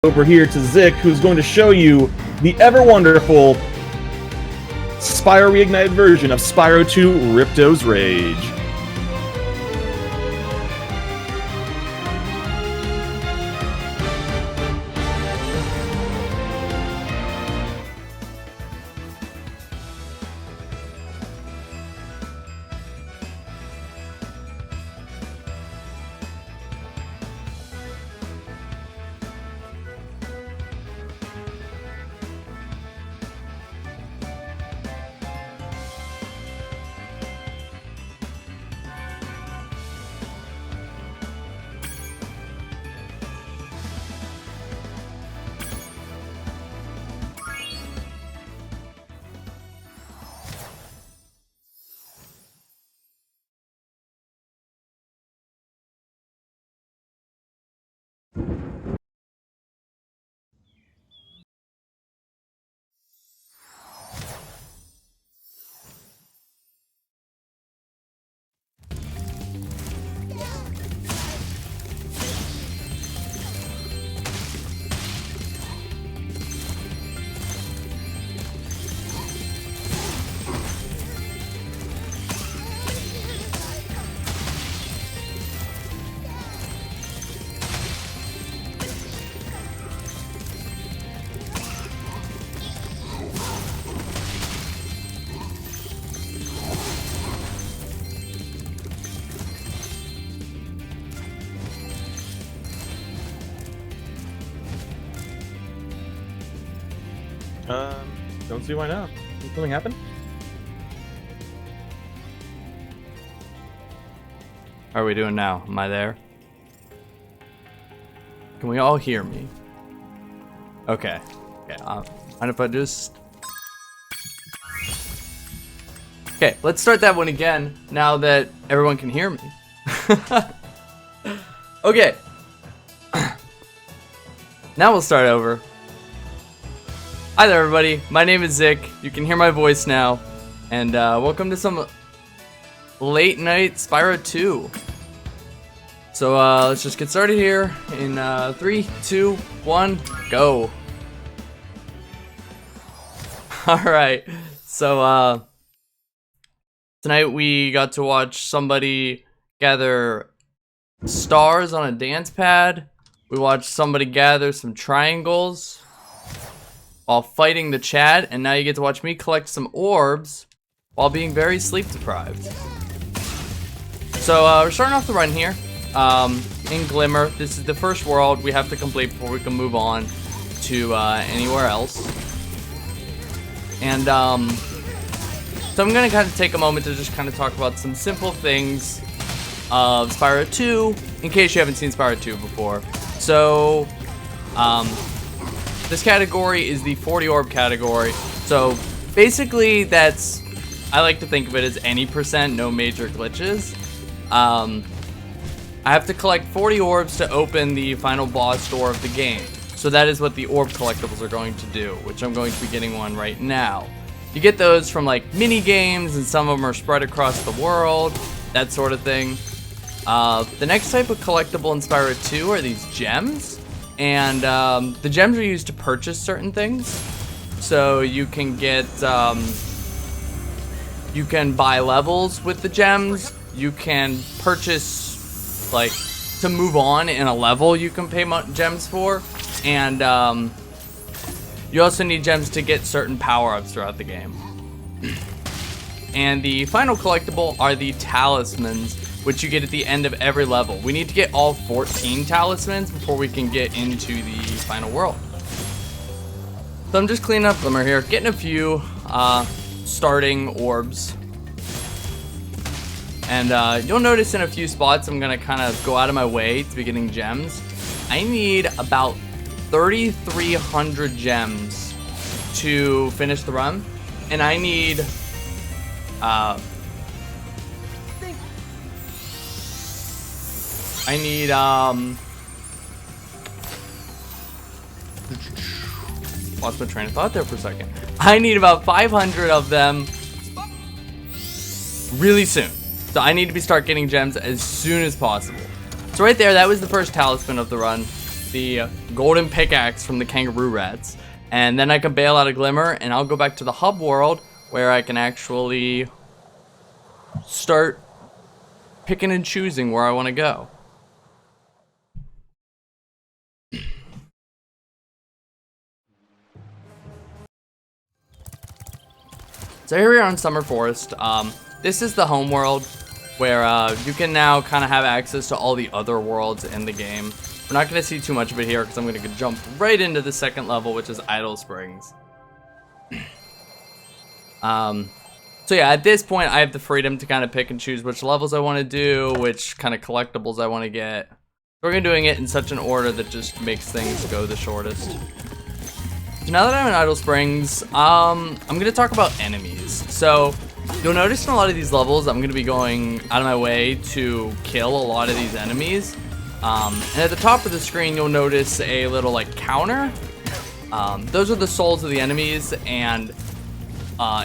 over here to Zic, who's going to show you the ever wonderful Spyro Reignited version of Spyro 2 Ripto's Rage. Don't see why not. Did something happen? How are we doing now? Am I there? Can we all hear me? Okay. Mind if I just... Okay, let's start that one again now that everyone can hear me. Okay. Now we'll start over. Hi there, everybody. My name is Zic. You can hear my voice now. And welcome to some late night Spyro 2. So let's just get started here in 3, 2, 1, go. Alright, so tonight we got to watch somebody gather stars on a dance pad. We watched somebody gather some triangles while fighting the Chad, and now you get to watch me collect some orbs while being very sleep deprived. So we're starting off the run here in Glimmer. This is the first world we have to complete before we can move on to anywhere else. And so I'm gonna kind of take a moment to just kind of talk about some simple things of Spyro 2 in case you haven't seen Spyro 2 before. So this category is the 40 orb category. So basically that's, I like to think of it as any percent, no major glitches. I have to collect 40 orbs to open the final boss door of the game. So that is what the orb collectibles are going to do, which I'm going to be getting one right now. You get those from like mini games, and some of them are spread across the world, that sort of thing. The next type of collectible in Spyro 2 are these gems. And the gems are used to purchase certain things. So you can get, you can buy levels with the gems. You can purchase, like, to move on in a level you can pay gems for. And you also need gems to get certain power-ups throughout the game. And the final collectible are the talismans, which you get at the end of every level. We need to get all 14 talismans before we can get into the final world. So I'm just cleaning up Glimmer here, getting a few starting orbs. And you'll notice in a few spots I'm gonna kind of go out of my way to be getting gems. I need about 3,300 gems to finish the run, and I need lost my train of thought there for a second. I need about 500 of them really soon. So I need to start getting gems as soon as possible. So right there, that was the first talisman of the run. the golden pickaxe from the kangaroo rats. And then I can bail out a glimmer, and I'll go back to the hub world where I can actually start picking and choosing where I want to go. So here we are in Summer Forest. This is the home world where you can now kind of have access to all the other worlds in the game. We're not going to see too much of it here because I'm going to jump right into the second level, which is Idle Springs. So yeah, at this point, I have the freedom to kind of pick and choose which levels I want to do, which kind of collectibles I want to get. We're going to doing it in such an order that just makes things go the shortest. So now that I'm in Idle Springs, I'm going to talk about enemies. So you'll notice in a lot of these levels, I'm going to be going out of my way to kill a lot of these enemies. And at the top of the screen, you'll notice a little like counter. Those are the souls of the enemies, and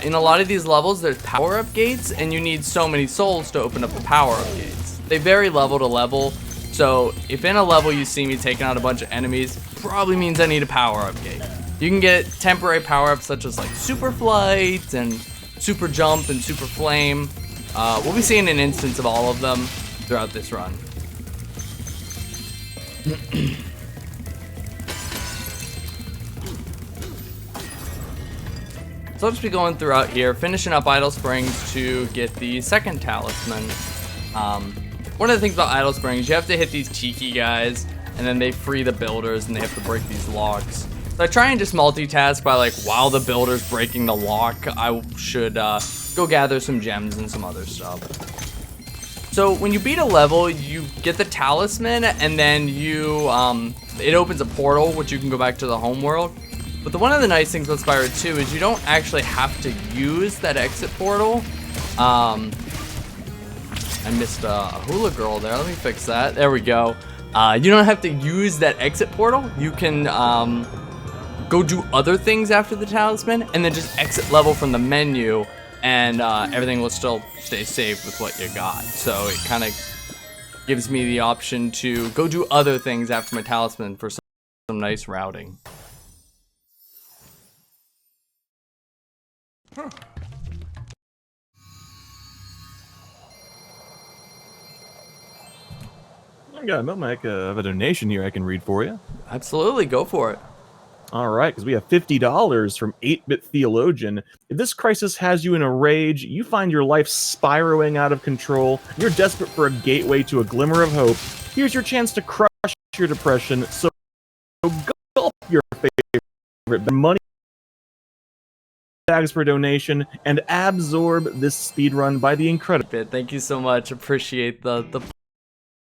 in a lot of these levels, there's power-up gates, and you need so many souls to open up the power-up gates. They vary level to level, so if in a level you see me taking out a bunch of enemies, probably means I need a power-up gate. You can get temporary power-ups such as like Super Flight and Super Jump and Super Flame. We'll be seeing an instance of all of them throughout this run. So I'll just be going throughout here, finishing up Idle Springs to get the second talisman. One of the things about Idle Springs, you have to hit these tiki guys, and then they free the builders, and they have to break these locks. So I try and just multitask by like, while the builder's breaking the lock, I should go gather some gems and some other stuff. So when you beat a level, you get the talisman, and then you it opens a portal, which you can go back to the home world. But one of the nice things about Spyro 2 is you don't actually have to use that exit portal. I missed a hula girl there. Let me fix that. There we go. You don't have to use that exit portal. You can go do other things after the talisman, and then just exit level from the menu, and everything will still stay safe with what you got. So it kind of gives me the option to go do other things after my talisman for some nice routing. I got a moment. I have a donation here I can read for you. Absolutely, go for it. All right, because we have $50 from 8-Bit Theologian. If this crisis has you in a rage, you find your life spiraling out of control, you're desperate for a gateway to a glimmer of hope, here's your chance to crush your depression, so gulp your favorite money tags for donation and absorb this speedrun by the incredible. Thank you so much. Appreciate the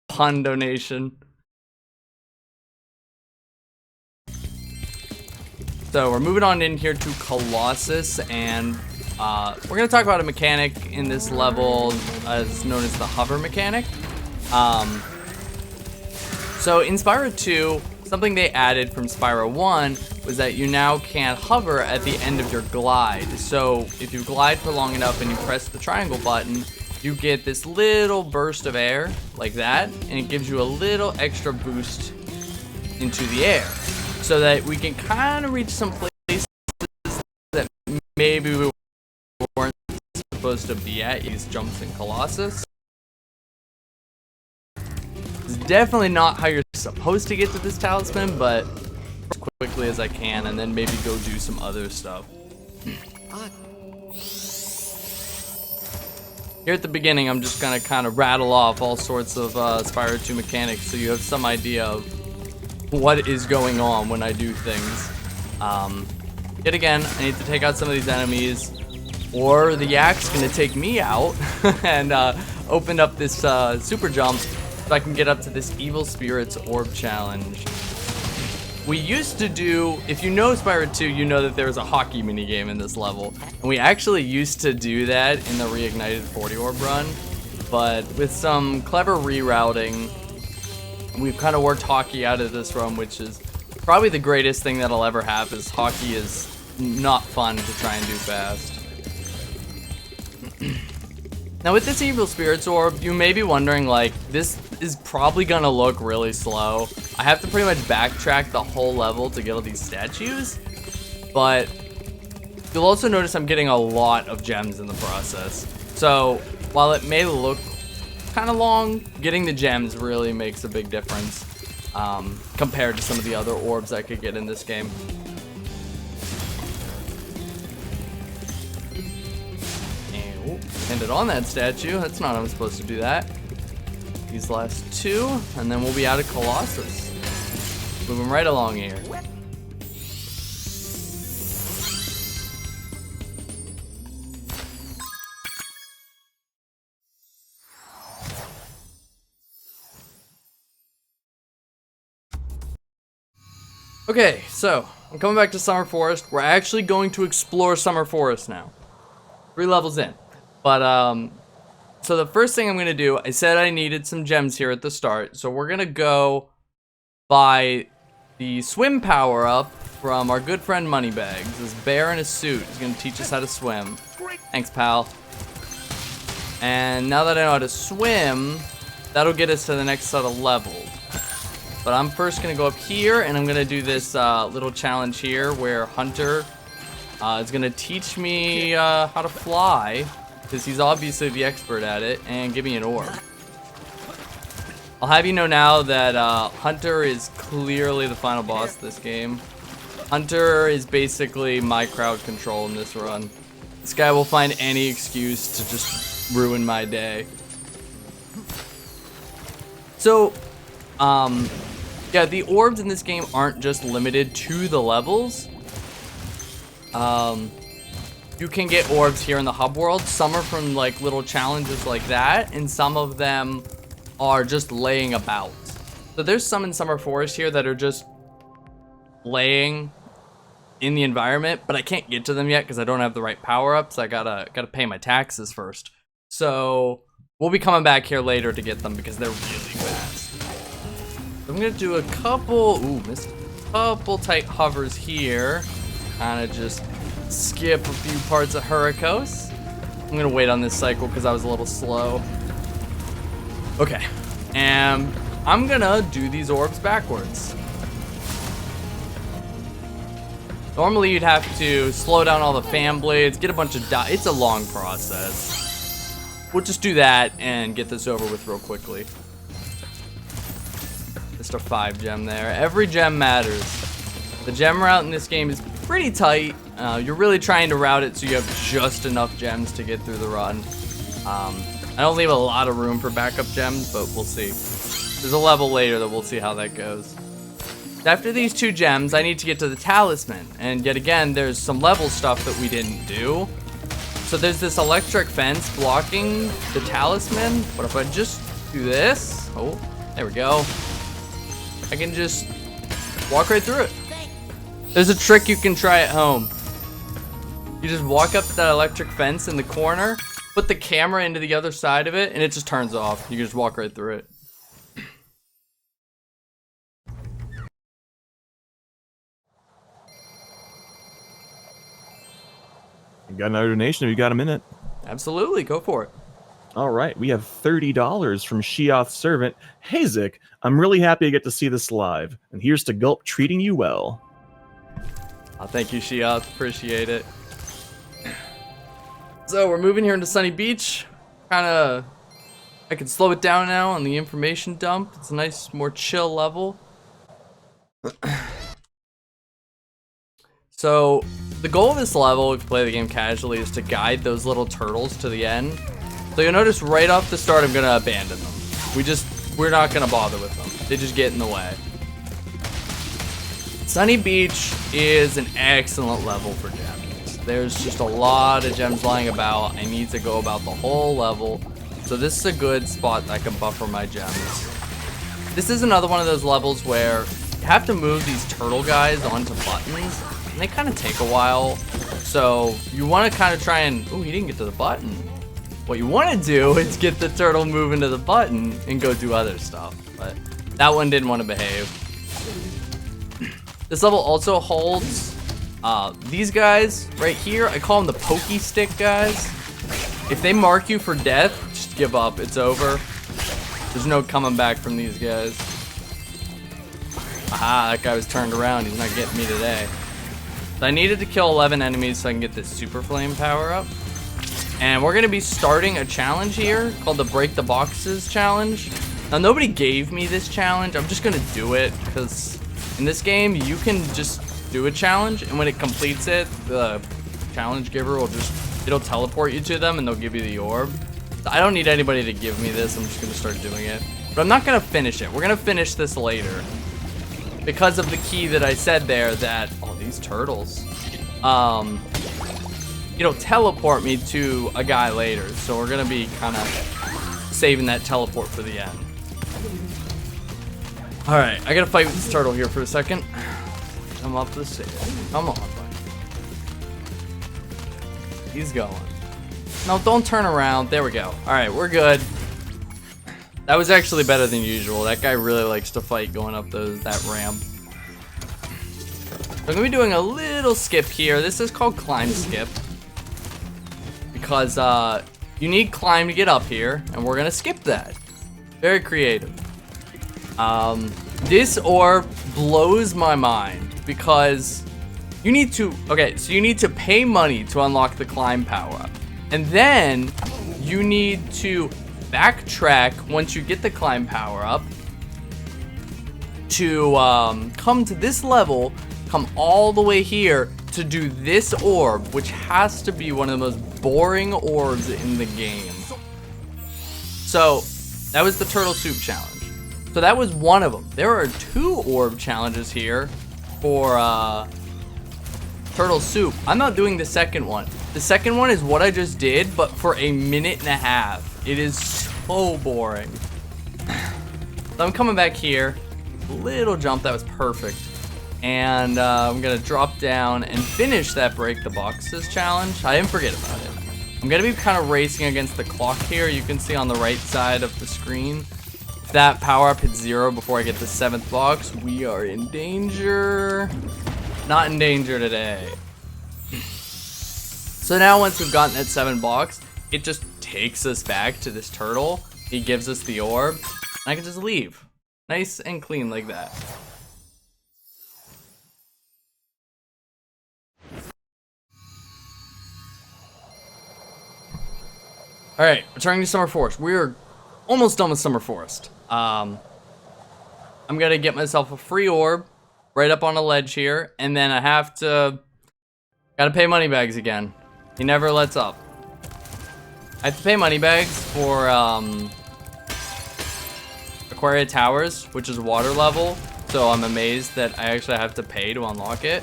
pun donation. So we're moving on in here to Colossus, and we're going to talk about a mechanic in this level as known as the hover mechanic. So in Spyro 2, something they added from Spyro 1 was that you now can hover at the end of your glide. So if you glide for long enough and you press the triangle button, you get this little burst of air like that, and it gives you a little extra boost into the air, so that we can kind of reach some places that maybe we weren't supposed to be at. These jumps in Colossus. It's definitely not how you're supposed to get to this talisman, but as quickly as I can, and then maybe go do some other stuff. Here at the beginning, I'm just gonna kind of rattle off all sorts of Spyro 2 mechanics, so you have some idea of what is going on when I do things. Yet again, I need to take out some of these enemies, or the yak's gonna take me out and open up this super jump so I can get up to this Evil Spirits Orb challenge. We used to do, if you know Spyro 2, you know that there was a hockey minigame in this level. And we actually used to do that in the Reignited 40 Orb run. But with some clever rerouting, we've kind of worked hockey out of this run, which is probably the greatest thing that'll ever happen, is hockey is not fun to try and do fast. Now with this Evil Spirits Orb, you may be wondering, like, this is probably gonna look really slow. I have to pretty much backtrack the whole level to get all these statues, but you'll also notice I'm getting a lot of gems in the process. So while it may look kind of long, getting the gems really makes a big difference compared to some of the other orbs I could get in this game. And ended on that statue. That's not how I'm supposed to do that. These last two, and then we'll be out of Colossus. Moving right along here. Okay, so I'm coming back to Summer Forest. We're actually going to explore Summer Forest now. 3 levels in. But, so the first thing I'm going to do, I said I needed some gems here at the start. So we're going to go buy the swim power up from our good friend Moneybags. This bear in a suit is going to teach us how to swim. Thanks, pal. And now that I know how to swim, that'll get us to the next set of levels. But I'm first going to go up here, and I'm going to do this little challenge here where Hunter is going to teach me how to fly, because he's obviously the expert at it, and give me an orb. I'll have you know now that Hunter is clearly the final boss of this game. Hunter is basically my crowd control in this run. This guy will find any excuse to just ruin my day. So, yeah, the orbs in this game aren't just limited to the levels. You can get orbs here in the hub world. Some are from like little challenges like that, and some of them are just laying about. So there's some in Summer Forest here that are just laying in the environment, but I can't get to them yet because I don't have the right power-ups. I gotta pay my taxes first. So we'll be coming back here later to get them because they're really fast. I'm gonna do a couple, missed a couple tight hovers here. Kind of just skip a few parts of Hurricos. I'm gonna wait on this cycle because I was a little slow. Okay, and I'm gonna do these orbs backwards. Normally you'd have to slow down all the fan blades, get a bunch of it's a long process. We'll just do that and get this over with real quickly. Just a 5 gem there. Every gem matters. The gem route in this game is pretty tight. You're really trying to route it so you have just enough gems to get through the run. I don't leave a lot of room for backup gems, but we'll see. There's a level later that we'll see how that goes. After these 2 gems, I need to get to the talisman. And yet again, there's some level stuff that we didn't do. So there's this electric fence blocking the talisman. What if I just do this? Oh, there we go. I can just walk right through it. There's a trick you can try at home. You just walk up to that electric fence in the corner, put the camera into the other side of it, and it just turns off. You can just walk right through it. You got another donation if you got a minute. Absolutely, go for it. All right, we have $30 from Sheoth's servant. Hey, Zic, I'm really happy to get to see this live, and here's to Gulp treating you well. Oh, thank you, Sheoth. Appreciate it. So we're moving here into Sunny Beach. I can slow it down now on the information dump. It's a nice, more chill level. So the goal of this level, if you play the game casually, is to guide those little turtles to the end. So you'll notice right off the start, I'm gonna abandon them. We're not gonna bother with them. They just get in the way. Sunny Beach is an excellent level for gems. There's just a lot of gems lying about. I need to go about the whole level. So this is a good spot that I can buffer my gems. This is another one of those levels where you have to move these turtle guys onto buttons, and they kind of take a while. So you want to kind of try and, oh, he didn't get to the button. What you want to do is get the turtle moving to the button and go do other stuff. But that one didn't want to behave. This level also holds these guys right here. I call them the pokey stick guys. If they mark you for death, just give up. It's over. There's no coming back from these guys. Aha, that guy was turned around. He's not getting me today. So I needed to kill 11 enemies so I can get this Super Flame power up. And we're going to be starting a challenge here called the Break the Boxes challenge. Now, nobody gave me this challenge. I'm just going to do it because in this game, you can just do a challenge. And when it completes it, the challenge giver will it'll teleport you to them and they'll give you the orb. So I don't need anybody to give me this. I'm just going to start doing it. But I'm not going to finish it. We're going to finish this later. Because of the key that I said there that, oh, these turtles, it'll teleport me to a guy later. So we're gonna be kind of saving that teleport for the end. All right, I gotta fight with this turtle here for a second. Come up the stairs. Come on, buddy. He's going. No, don't turn around. There we go. All right, we're good. That was actually better than usual. That guy really likes to fight going up that ramp. I'm gonna be doing a little skip here. This is called climb skip. Because you need climb to get up here, and we're gonna skip that. Very creative. This orb blows my mind because you need to, so you need to pay money to unlock the climb power up. And then you need to backtrack once you get the climb power up to come to this level, come all the way here to do this orb, which has to be one of the most boring orbs in the game. So that was the turtle soup challenge. So that was one of them. There are 2 orb challenges here for turtle soup. I'm not doing the second one. The second one is what I just did, but for a minute and a half. It is so boring. So I'm coming back here. Little jump, that was perfect. And I'm gonna drop down and finish that Break the Boxes challenge. I didn't forget about it. I'm gonna be kind of racing against the clock here. You can see on the right side of the screen. If that power up hits 0 before I get the 7th box, we are in danger. Not in danger today. So now once we've gotten that 7 box, it just takes us back to this turtle. He gives us the orb, and I can just leave. Nice and clean like that. Alright, returning to Summer Forest. We're almost done with Summer Forest. I'm gonna get myself a free orb right up on a ledge here, and then I gotta pay Moneybags again. He never lets up. I have to pay Moneybags for Aquaria Towers, which is water level, so I'm amazed that I actually have to pay to unlock it.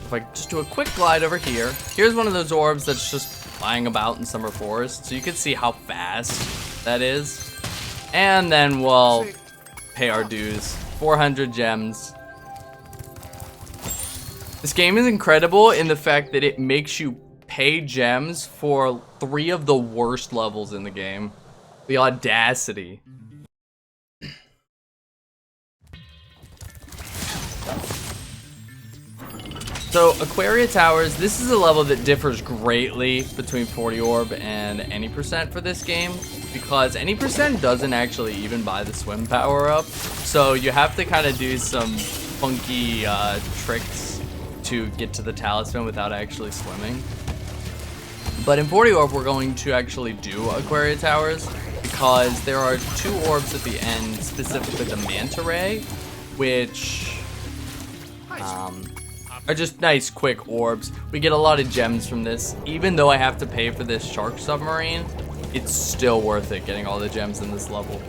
If I just do a quick glide over here, here's one of those orbs that's just flying about in Summer Forest, so you can see how fast that is. And then we'll pay our dues. 400 gems. This game is incredible in the fact that it makes you pay gems for 3 of the worst levels in the game. The audacity. So, Aquaria Towers, this is a level that differs greatly between 40 Orb and any percent for this game, because any percent doesn't actually even buy the swim power up. So you have to kind of do some funky tricks to get to the talisman without actually swimming. But in 40 Orb, we're going to actually do Aquaria Towers, because there are 2 orbs at the end, specifically the Manta Ray, which are just nice, quick orbs. We get a lot of gems from this. Even though I have to pay for this shark submarine, it's still worth it getting all the gems in this level.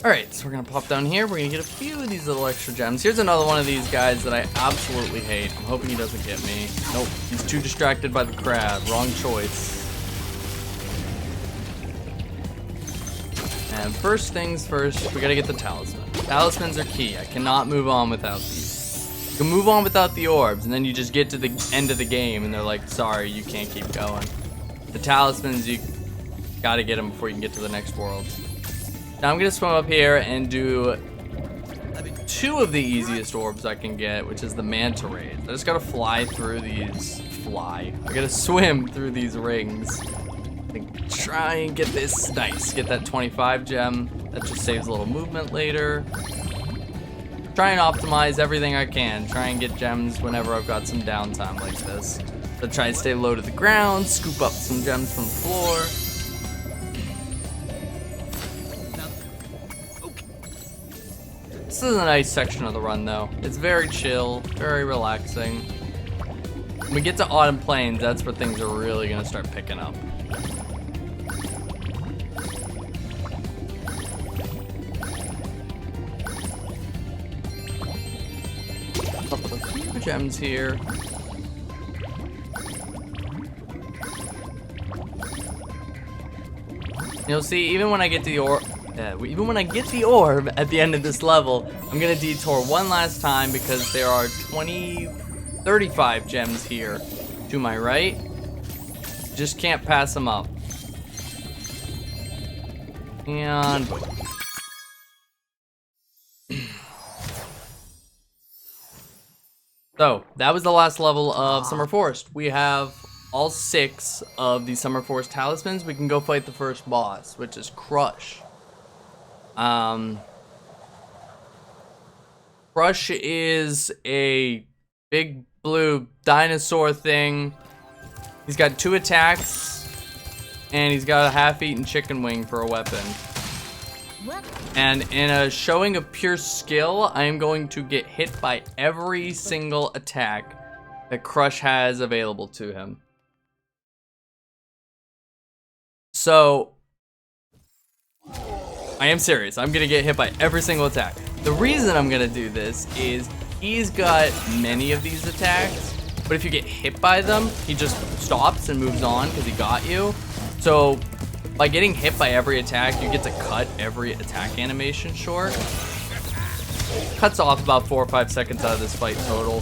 Alright, so we're gonna pop down here. We're gonna get a few of these little extra gems. Here's another one of these guys that I absolutely hate. I'm hoping he doesn't get me. Nope, he's too distracted by the crab. Wrong choice. And first things first, we gotta get the talisman. Talismans are key. I cannot move on without these. You can move on without the orbs, and then you just get to the end of the game, and they're like, sorry, you can't keep going. The talismans, you gotta get them before you can get to the next world. Now I'm gonna swim up here and do 2 of the easiest orbs I can get, which is the manta rays. I just gotta fly through these. I gotta swim through these rings. And try and get this. Nice. Get that 25 gem. That just saves a little movement later. Try and optimize everything I can. Try and get gems whenever I've got some downtime like this. So try and stay low to the ground. Scoop up some gems from the floor. This is a nice section of the run though. It's very chill, very relaxing. When we get to Autumn Plains, that's where things are really gonna start picking up. Couple of few gems here. You'll see, even when I get to the orb at the end of this level, I'm gonna detour one last time because there are 35 gems here to my right. Just can't pass them up. And boom. So that was the last level of Summer Forest. We have all 6 of the Summer Forest talismans. We can go fight the first boss, which is Crush. Crush is a big blue dinosaur thing. He's got 2 attacks, and he's got a half-eaten chicken wing for a weapon. And in a showing of pure skill, I am going to get hit by every single attack that Crush has available to him. So, I am serious. I'm gonna get hit by every single attack. The reason I'm gonna do this is he's got many of these attacks, but if you get hit by them, he just stops and moves on because he got you. So by getting hit by every attack, you get to cut every attack animation short. Cuts off about 4 or 5 seconds out of this fight total.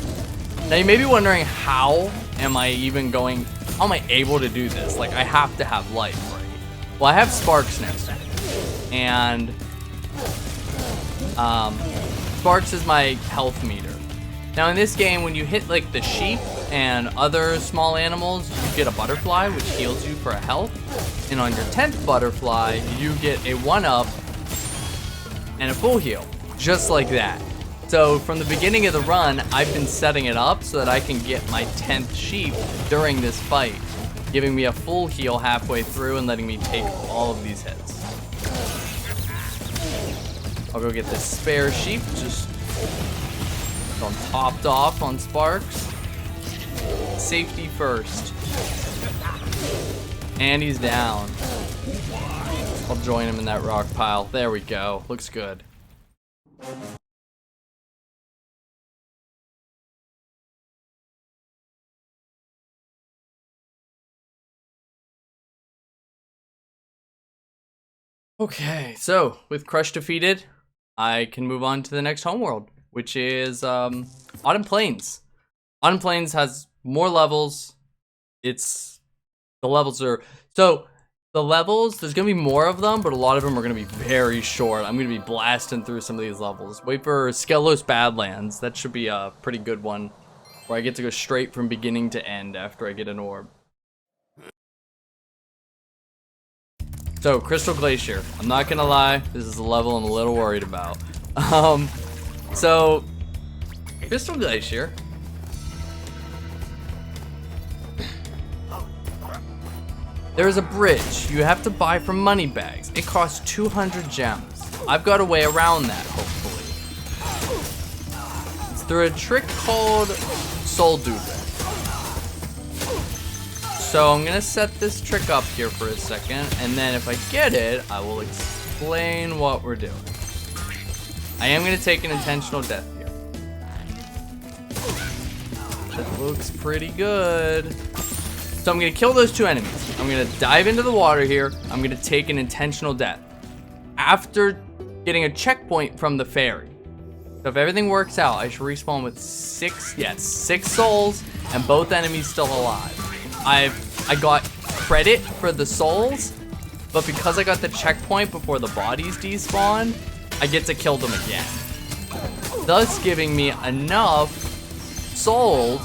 Now you may be wondering, how am I able to do this? Like, I have to have life, right? Well, I have Sparks next to me. And Sparks is my health meter. Now in this game, when you hit like the sheep and other small animals, you get a butterfly which heals you for a health. And on your 10th butterfly, you get a 1-up and a full heal, just like that. So from the beginning of the run, I've been setting it up so that I can get my 10th sheep during this fight, giving me a full heal halfway through and letting me take all of these hits. I'll go get this spare sheep, just topped off on Sparks. Safety first. And he's down. I'll join him in that rock pile. There we go. Looks good. Okay, so with Crush defeated, I can move on to the next homeworld, which is Autumn Plains. Autumn Plains has more levels. There's gonna be more of them, but a lot of them are gonna be very short. I'm gonna be blasting through some of these levels. Wait for Skelos Badlands. That should be a pretty good one, where I get to go straight from beginning to end after I get an orb. So, Crystal Glacier. I'm not gonna lie, this is a level I'm a little worried about. So, Crystal Glacier. There is a bridge you have to buy from money bags. It costs 200 gems. I've got a way around that, hopefully. It's through a trick called Soul Duping. So I'm gonna set this trick up here for a second, and then if I get it, I will explain what we're doing. I am gonna take an intentional death here. That looks pretty good. So I'm gonna kill those 2 enemies. I'm gonna dive into the water here. I'm gonna take an intentional death after getting a checkpoint from the fairy. So if everything works out, I should respawn with 6 souls and both enemies still alive. I got credit for the souls, but because I got the checkpoint before the bodies despawn, I get to kill them again. Thus giving me enough souls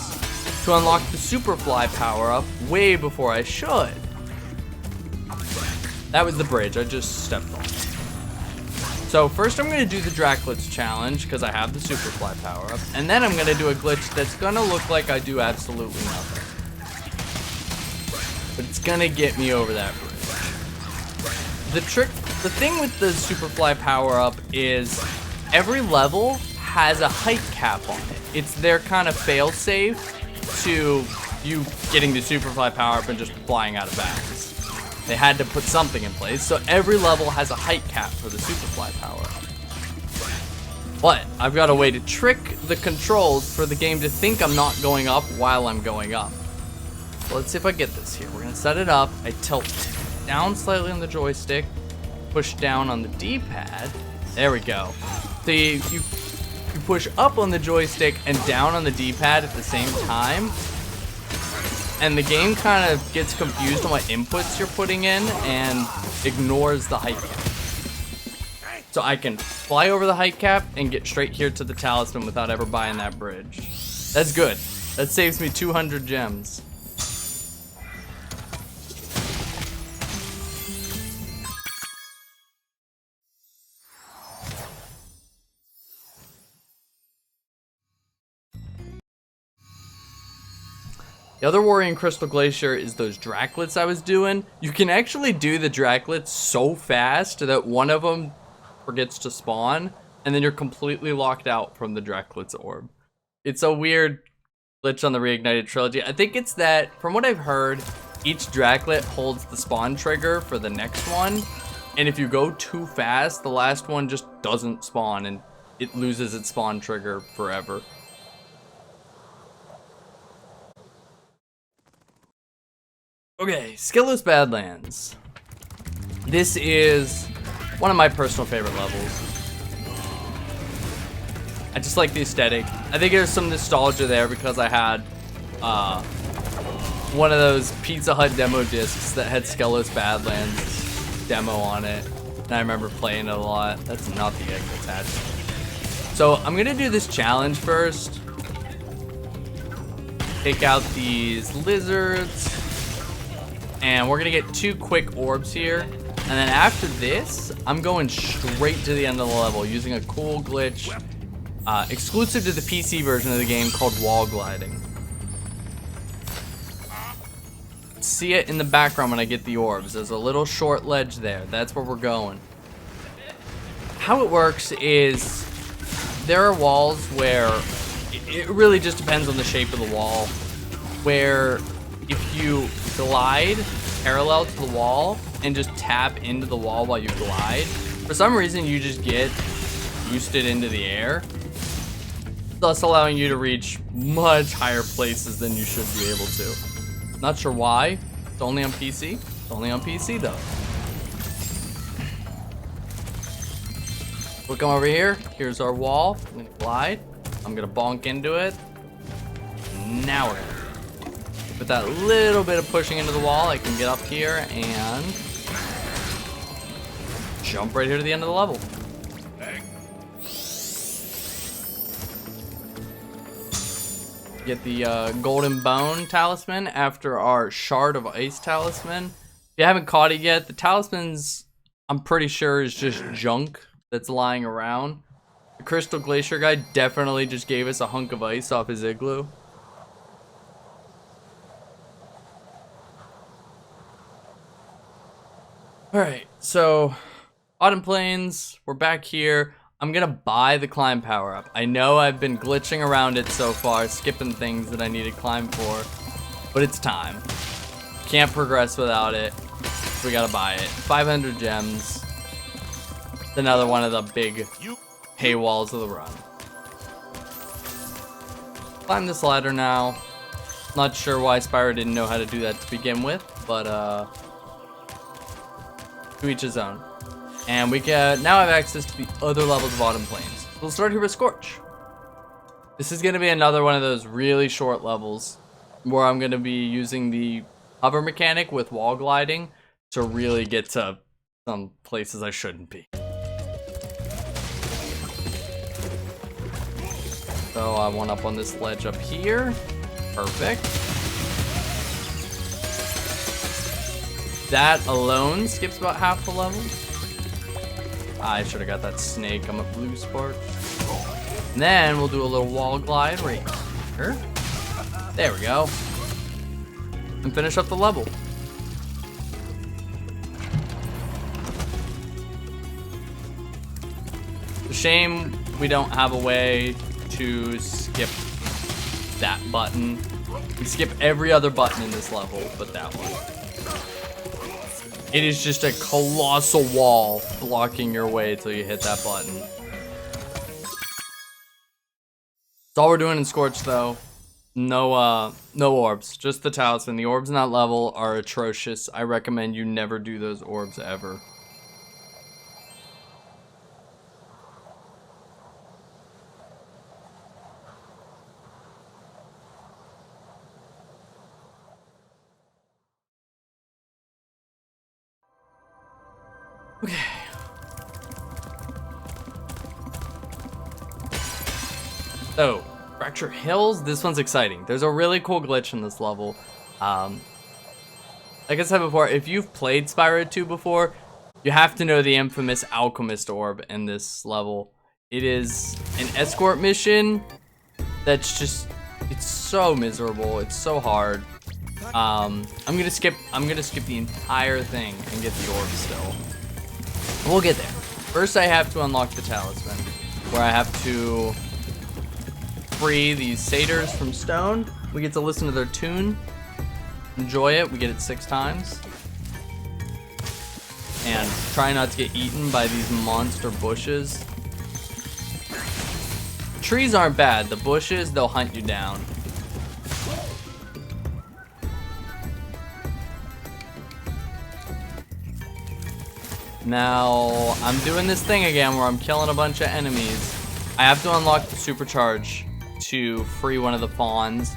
to unlock the Superfly power-up way before I should. That was the bridge I just stepped on. So first I'm going to do the Draklets challenge because I have the Superfly power-up, and then I'm going to do a glitch that's going to look like I do absolutely nothing. But it's going to get me over that bridge. The thing with the Superfly power-up is every level has a height cap on it. It's their kind of fail-safe to you getting the Superfly power-up and just flying out of bounds. They had to put something in place, so every level has a height cap for the Superfly power-up. But I've got a way to trick the controls for the game to think I'm not going up while I'm going up. So let's see if I get this here. We're gonna set it up. I tilt down slightly on the joystick, push down on the D-pad. There we go. So you push up on the joystick and down on the D-pad at the same time, and the game kind of gets confused on what inputs you're putting in and ignores the height cap. So I can fly over the height cap and get straight here to the talisman without ever buying that bridge. That's good. That saves me 200 gems. The other worry in Crystal Glacier is those Draklets I was doing. You can actually do the Draklets so fast that one of them forgets to spawn, and then you're completely locked out from the Draklets orb. It's a weird glitch on the Reignited Trilogy. I think it's that, from what I've heard, each Draklet holds the spawn trigger for the next one, and if you go too fast, the last one just doesn't spawn, and it loses its spawn trigger forever. Okay, Skillless Badlands. This is one of my personal favorite levels. I just like the aesthetic. I think there's some nostalgia there because I had one of those Pizza Hut demo discs that had Skillless Badlands demo on it, and I remember playing it a lot. That's not the egg that's hatching. So I'm gonna do this challenge first. Take out these lizards. And we're gonna get 2 quick orbs here. And then after this, I'm going straight to the end of the level using a cool glitch exclusive to the PC version of the game called wall gliding. See it in the background when I get the orbs. There's a little short ledge there. That's where we're going. How it works is there are walls where it really just depends on the shape of the wall, where if you glide parallel to the wall and just tap into the wall while you glide, for some reason you just get boosted into the air, thus allowing you to reach much higher places than you should be able to. Not sure why. It's only on PC. It's only on PC though. We'll come over here. Here's our wall. I'm gonna glide. I'm gonna bonk into it. Now we're gonna. With that little bit of pushing into the wall, I can get up here and jump right here to the end of the level. Get the golden bone talisman after our shard of ice talisman. If you haven't caught it yet, the talisman's, I'm pretty sure, is just junk that's lying around. The Crystal Glacier guy definitely just gave us a hunk of ice off his igloo. Alright, so Autumn Plains, we're back here. I'm gonna buy the climb power up. I know I've been glitching around it so far, skipping things that I need to climb for, but it's time. Can't progress without it. We gotta buy it. 500 gems. It's another one of the big paywalls of the run. Climb this ladder now. Not sure why Spyro didn't know how to do that to begin with, but to each his own. And we can now have access to the other levels of Autumn Plains. So we'll start here with Scorch. This is gonna be another one of those really short levels where I'm gonna be using the hover mechanic with wall gliding to really get to some places I shouldn't be. So I went up on this ledge up here. Perfect. That alone skips about half the level. I should have got that snake. I'm a blue spark. And then we'll do a little wall glide right here. There we go. And finish up the level. It's a shame we don't have a way to skip that button. We skip every other button in this level but that one. It is just a colossal wall blocking your way till you hit that button. That's all we're doing in Scorch though. No orbs, just the talisman. The orbs in that level are atrocious. I recommend you never do those orbs ever. Okay. So, Fracture Hills, this one's exciting. There's a really cool glitch in this level. Like I said before, if you've played Spyro 2 before, you have to know the infamous Alchemist Orb in this level. It is an escort mission that's just, it's so miserable. It's so hard. I'm gonna skip the entire thing and get the orb still. We'll get there. First, I have to unlock the talisman, where I have to free these satyrs from stone. We get to listen to their tune, enjoy it. We get it 6 times, and try not to get eaten by these monster bushes. The trees aren't bad. The bushes, they'll hunt you down. Now, I'm doing this thing again where I'm killing a bunch of enemies. I have to unlock the supercharge to free one of the fawns.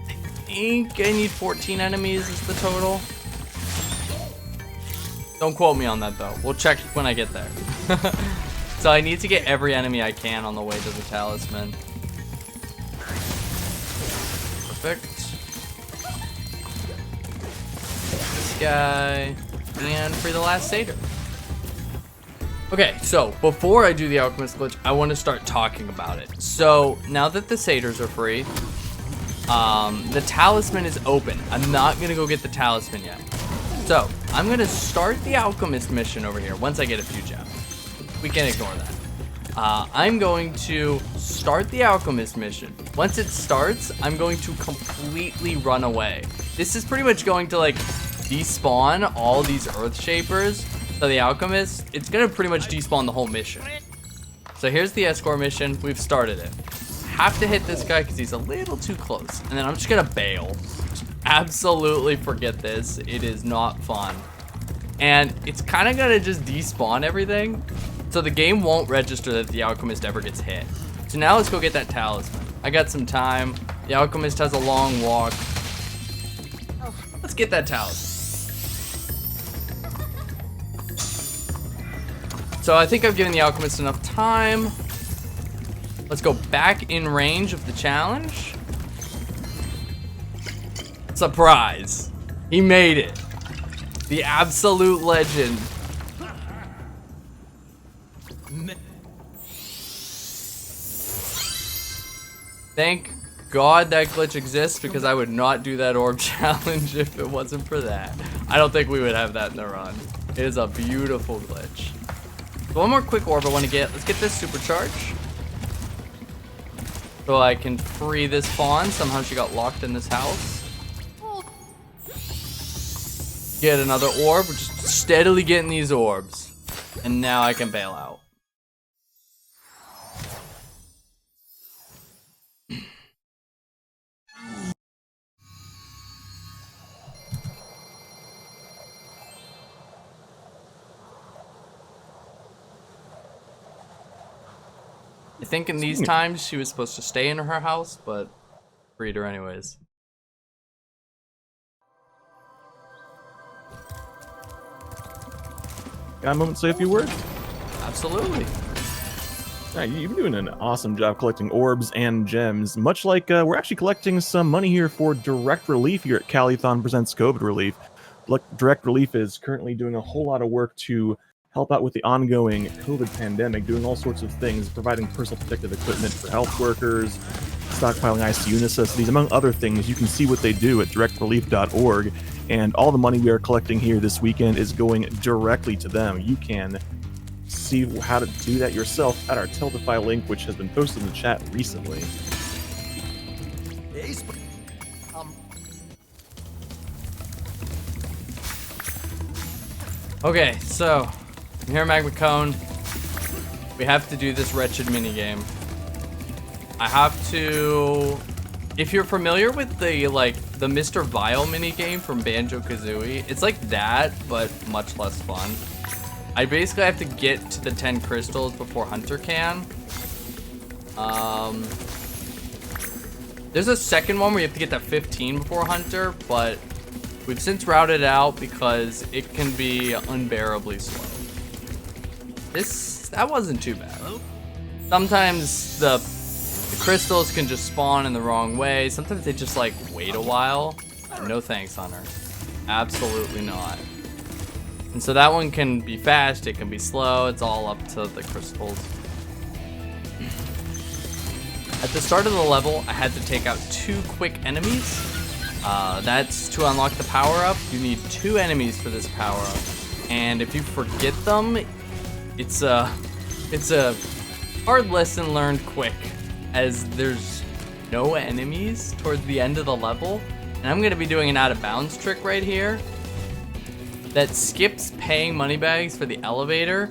I think I need 14 enemies is the total. Don't quote me on that though. We'll check when I get there. So I need to get every enemy I can on the way to the talisman. Perfect. This guy. And free the last satyr. Okay, so before I do the alchemist glitch, I want to start talking about it. So now that the satyrs are free, the talisman is open. I'm not gonna go get the talisman yet. So I'm gonna start the alchemist mission over here once I get a few gems. We can ignore that. I'm going to start the alchemist mission. Once it starts, I'm going to completely run away. This is pretty much going to like despawn all these earth shapers. So the alchemist, it's gonna pretty much despawn the whole mission. So here's the escort mission. We've started it. Have to hit this guy because he's a little too close, and then I'm just gonna bail. Just absolutely forget this. It is not fun, and it's kind of gonna just despawn everything, so the game won't register that the alchemist ever gets hit. So now let's go get that talisman. I got some time. The alchemist has a long walk. Let's get that talisman. So I think I've given the alchemist enough time. Let's go back in range of the challenge. Surprise! He made it. The absolute legend. Thank God that glitch exists, because I would not do that orb challenge if it wasn't for that. I don't think we would have that in the run. It is a beautiful glitch. One more quick orb I want to get. Let's get this supercharge. So I can free this fawn. Somehow she got locked in this house. Get another orb. We're just steadily getting these orbs. And now I can bail out. I think in these times she was supposed to stay in her house, but freed her anyways. Got a moment to say a few words? Absolutely. All right, you've been doing an awesome job collecting orbs and gems. Much like we're actually collecting some money here for Direct Relief here at Calithon Presents COVID Relief. Direct Relief is currently doing a whole lot of work to help out with the ongoing COVID pandemic, doing all sorts of things, providing personal protective equipment for health workers, stockpiling ICU necessities, among other things. You can see what they do at directrelief.org, and all the money we are collecting here this weekend is going directly to them. You can see how to do that yourself at our Tiltify link, which has been posted in the chat recently. Okay, so I'm here at Magma Cone. We have to do this wretched minigame. I have to... If you're familiar with the Mr. Vile minigame from Banjo-Kazooie, it's like that, but much less fun. I basically have to get to the 10 crystals before Hunter can. There's a second one where you have to get to 15 before Hunter, but we've since routed it out because it can be unbearably slow. That wasn't too bad. Sometimes the crystals can just spawn in the wrong way. Sometimes they just like wait a while. No thanks, Hunter. Absolutely not. And so that one can be fast, it can be slow, it's all up to the crystals. At the start of the level, I had to take out 2 quick enemies. That's to unlock the power-up. You need 2 enemies for this power-up. And if you forget them, it's a hard lesson learned quick, as there's no enemies towards the end of the level. And I'm gonna be doing an out-of-bounds trick right here that skips paying money bags for the elevator.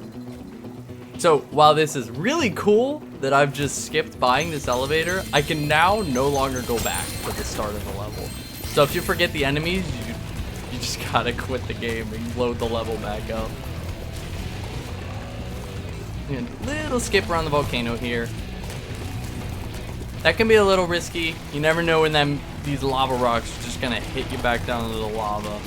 So while this is really cool that I've just skipped buying this elevator, I can now no longer go back to the start of the level. So if you forget the enemies, you just gotta quit the game and load the level back up. And a little skip around the volcano here. That can be a little risky. You never know when these lava rocks are just gonna hit you back down into the lava.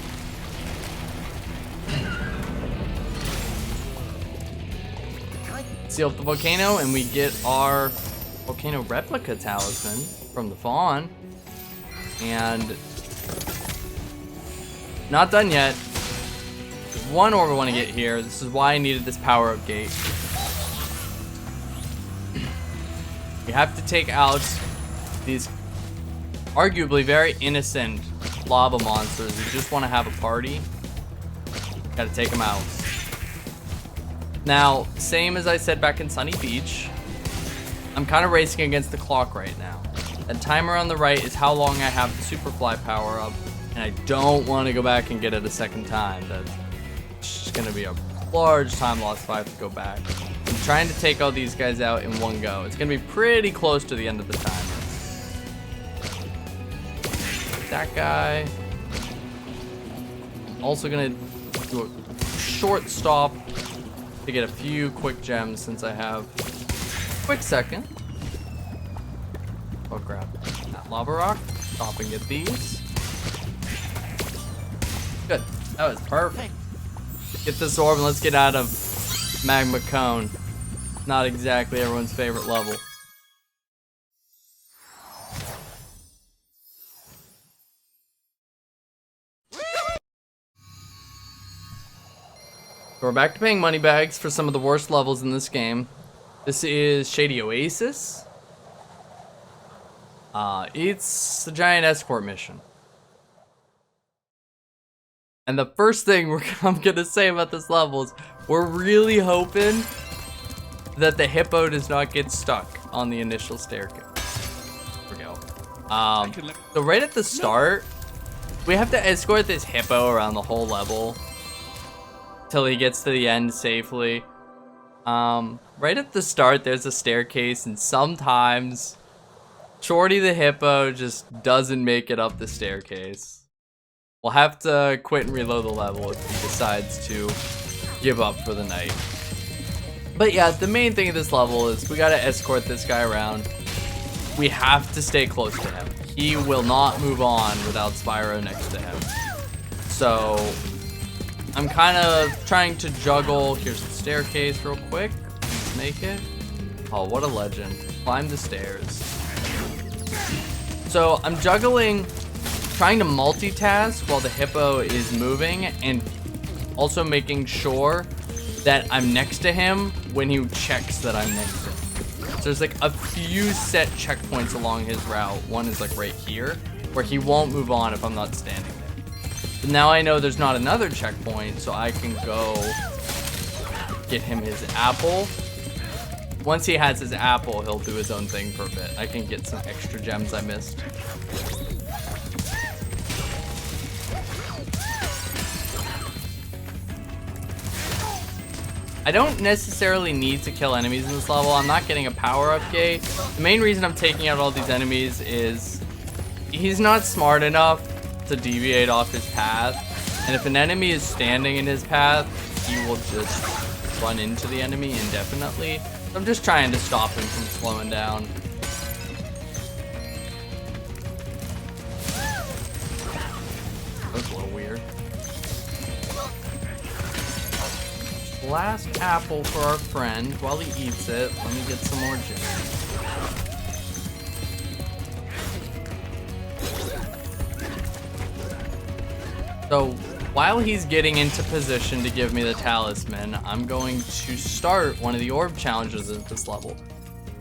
Seal up the volcano and we get our volcano replica talisman from the fawn. And not done yet. There's one orb I want to get here. This is why I needed this power-up gate. You have to take out these arguably very innocent lava monsters who just want to have a party. Gotta take them out. Now, same as I said back in Sunny Beach, I'm kind of racing against the clock right now. That timer on the right is how long I have the Superfly power up, and I don't want to go back and get it a second time. That's just going to be a large time loss if I have to go back. I'm trying to take all these guys out in one go. It's going to be pretty close to the end of the timer. That guy. Also going to do a short stop to get a few quick gems since I have a quick second. I'll grab that lava rock, stop and get these. Good, that was perfect. Get this orb and let's get out of Magma Cone. Not exactly everyone's favorite level. So we're back to paying money bags for some of the worst levels in this game. This is Shady Oasis. It's the giant escort mission. And the first thing I'm gonna say about this level is we're really hoping that the hippo does not get stuck on the initial staircase. There we go. So right at the start, we have to escort this hippo around the whole level till he gets to the end safely. Right at the start, there's a staircase, and sometimes Shorty the hippo just doesn't make it up the staircase. We'll have to quit and reload the level if he decides to give up for the night. But yeah, the main thing of this level is we gotta escort this guy around. We have to stay close to him. He will not move on without Spyro next to him. So I'm kind of trying to juggle. Here's the staircase real quick. Let's make it. Oh, what a legend. Climb the stairs. So I'm juggling, trying to multitask while the hippo is moving and also making sure that I'm next to him when he checks that I'm next to him. So there's like a few set checkpoints along his route. One is like right here where he won't move on if I'm not standing there. But now I know there's not another checkpoint, so I can go get him his apple. Once he has his apple, he'll do his own thing for a bit. I can get some extra gems I missed. I don't necessarily need to kill enemies in this level. I'm not getting a power-up gate. The main reason I'm taking out all these enemies is he's not smart enough to deviate off his path. And if an enemy is standing in his path, he will just run into the enemy indefinitely. I'm just trying to stop him from slowing down. That was a little weird. Last apple for our friend. While he eats it, let me get some more gems. So while he's getting into position to give me the talisman, I'm going to start one of the orb challenges at this level.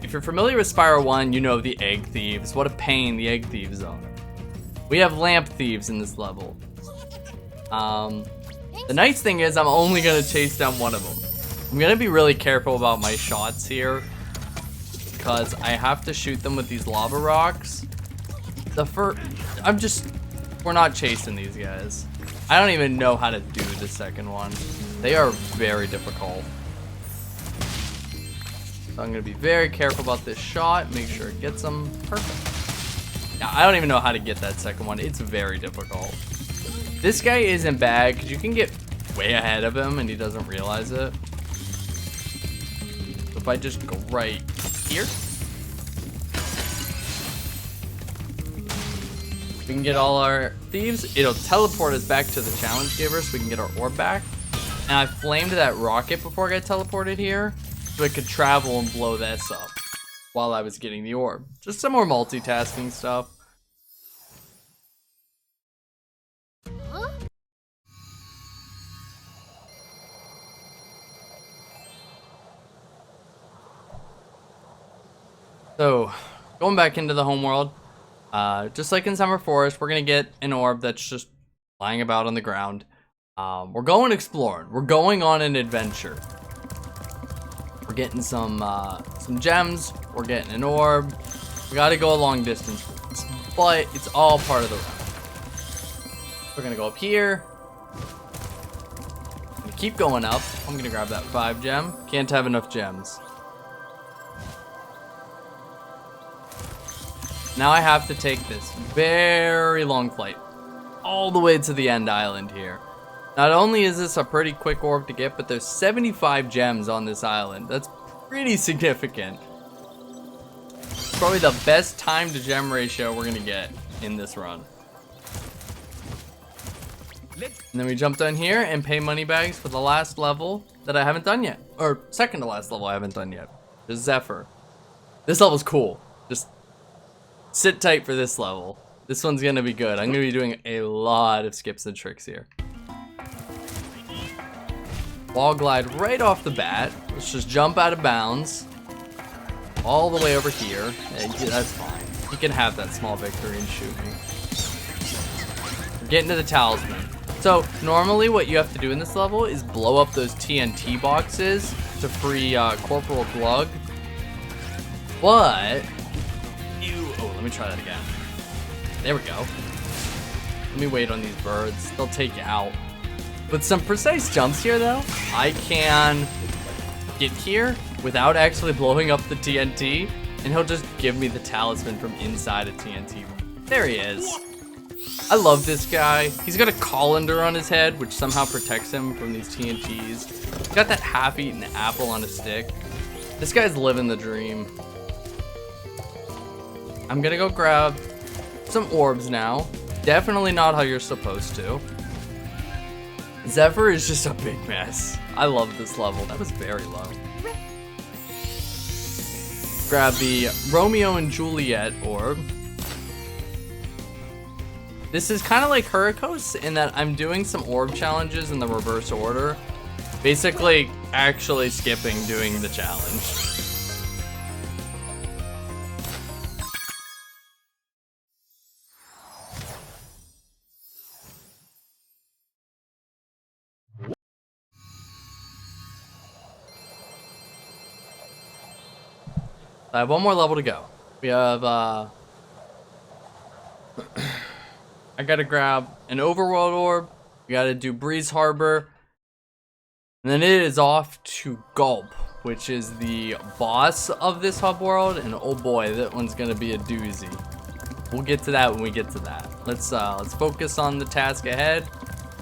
If you're familiar with Spyro 1, you know the egg thieves. What a pain the egg thieves are. We have lamp thieves in this level. The nice thing is I'm only going to chase down one of them. I'm going to be really careful about my shots here because I have to shoot them with these lava rocks. We're not chasing these guys. I don't even know how to do the second one. They are very difficult. So I'm gonna be very careful about this shot, make sure it gets them perfect. Now, I don't even know how to get that second one. It's very difficult. This guy isn't bad because you can get way ahead of him and he doesn't realize it. So if I just go right here, we can get all our thieves. It'll teleport us back to the challenge giver so we can get our orb back. And I flamed that rocket before I got teleported here so I could travel and blow this up while I was getting the orb. Just some more multitasking stuff. So, going back into the homeworld. Just like in Summer Forest, we're gonna get an orb that's just lying about on the ground. We're going exploring. We're going on an adventure. We're getting some gems. We're getting an orb. We gotta go a long distance, but it's all part of the ride. We're gonna go up here. I'm gonna keep going up. I'm gonna grab that 5 gem. Can't have enough gems. Now I have to take this very long flight all the way to the end island here. Not only is this a pretty quick orb to get, but there's 75 gems on this island. That's pretty significant. It's probably the best time to gem ratio we're gonna get in this run. And then we jump down here and pay money bags for the last level that I haven't done yet. Or second to last level I haven't done yet. There's Zephyr. This level's cool. Just sit tight for this level. This one's gonna be good. I'm gonna be doing a lot of skips and tricks here. Wall glide right off the bat. Let's just jump out of bounds. All the way over here. Yeah, that's fine. You can have that small victory and shoot me. We're getting to the talisman. So normally what you have to do in this level is blow up those TNT boxes to free Corporal Glug. But let me try that again. There we go. Let me wait on these birds. They'll take you out. With some precise jumps here, though, I can get here without actually blowing up the TNT, and he'll just give me the talisman from inside a TNT. There he is. I love this guy. He's got a colander on his head, which somehow protects him from these TNTs. He's got that half-eaten apple on a stick. This guy's living the dream. I'm gonna go grab some orbs now. Definitely not how you're supposed to. Zephyr is just a big mess. I love this level. That was very low. Grab the Romeo and Juliet orb. This is kind of like Hurricos in that I'm doing some orb challenges in the reverse order. Basically, actually skipping doing the challenge. I have one more level to go. We have, I gotta grab an overworld orb. We gotta do Breeze Harbor. And then it is off to Gulp, which is the boss of this hub world. And oh boy, that one's gonna be a doozy. We'll get to that when we get to that. Let's focus on the task ahead.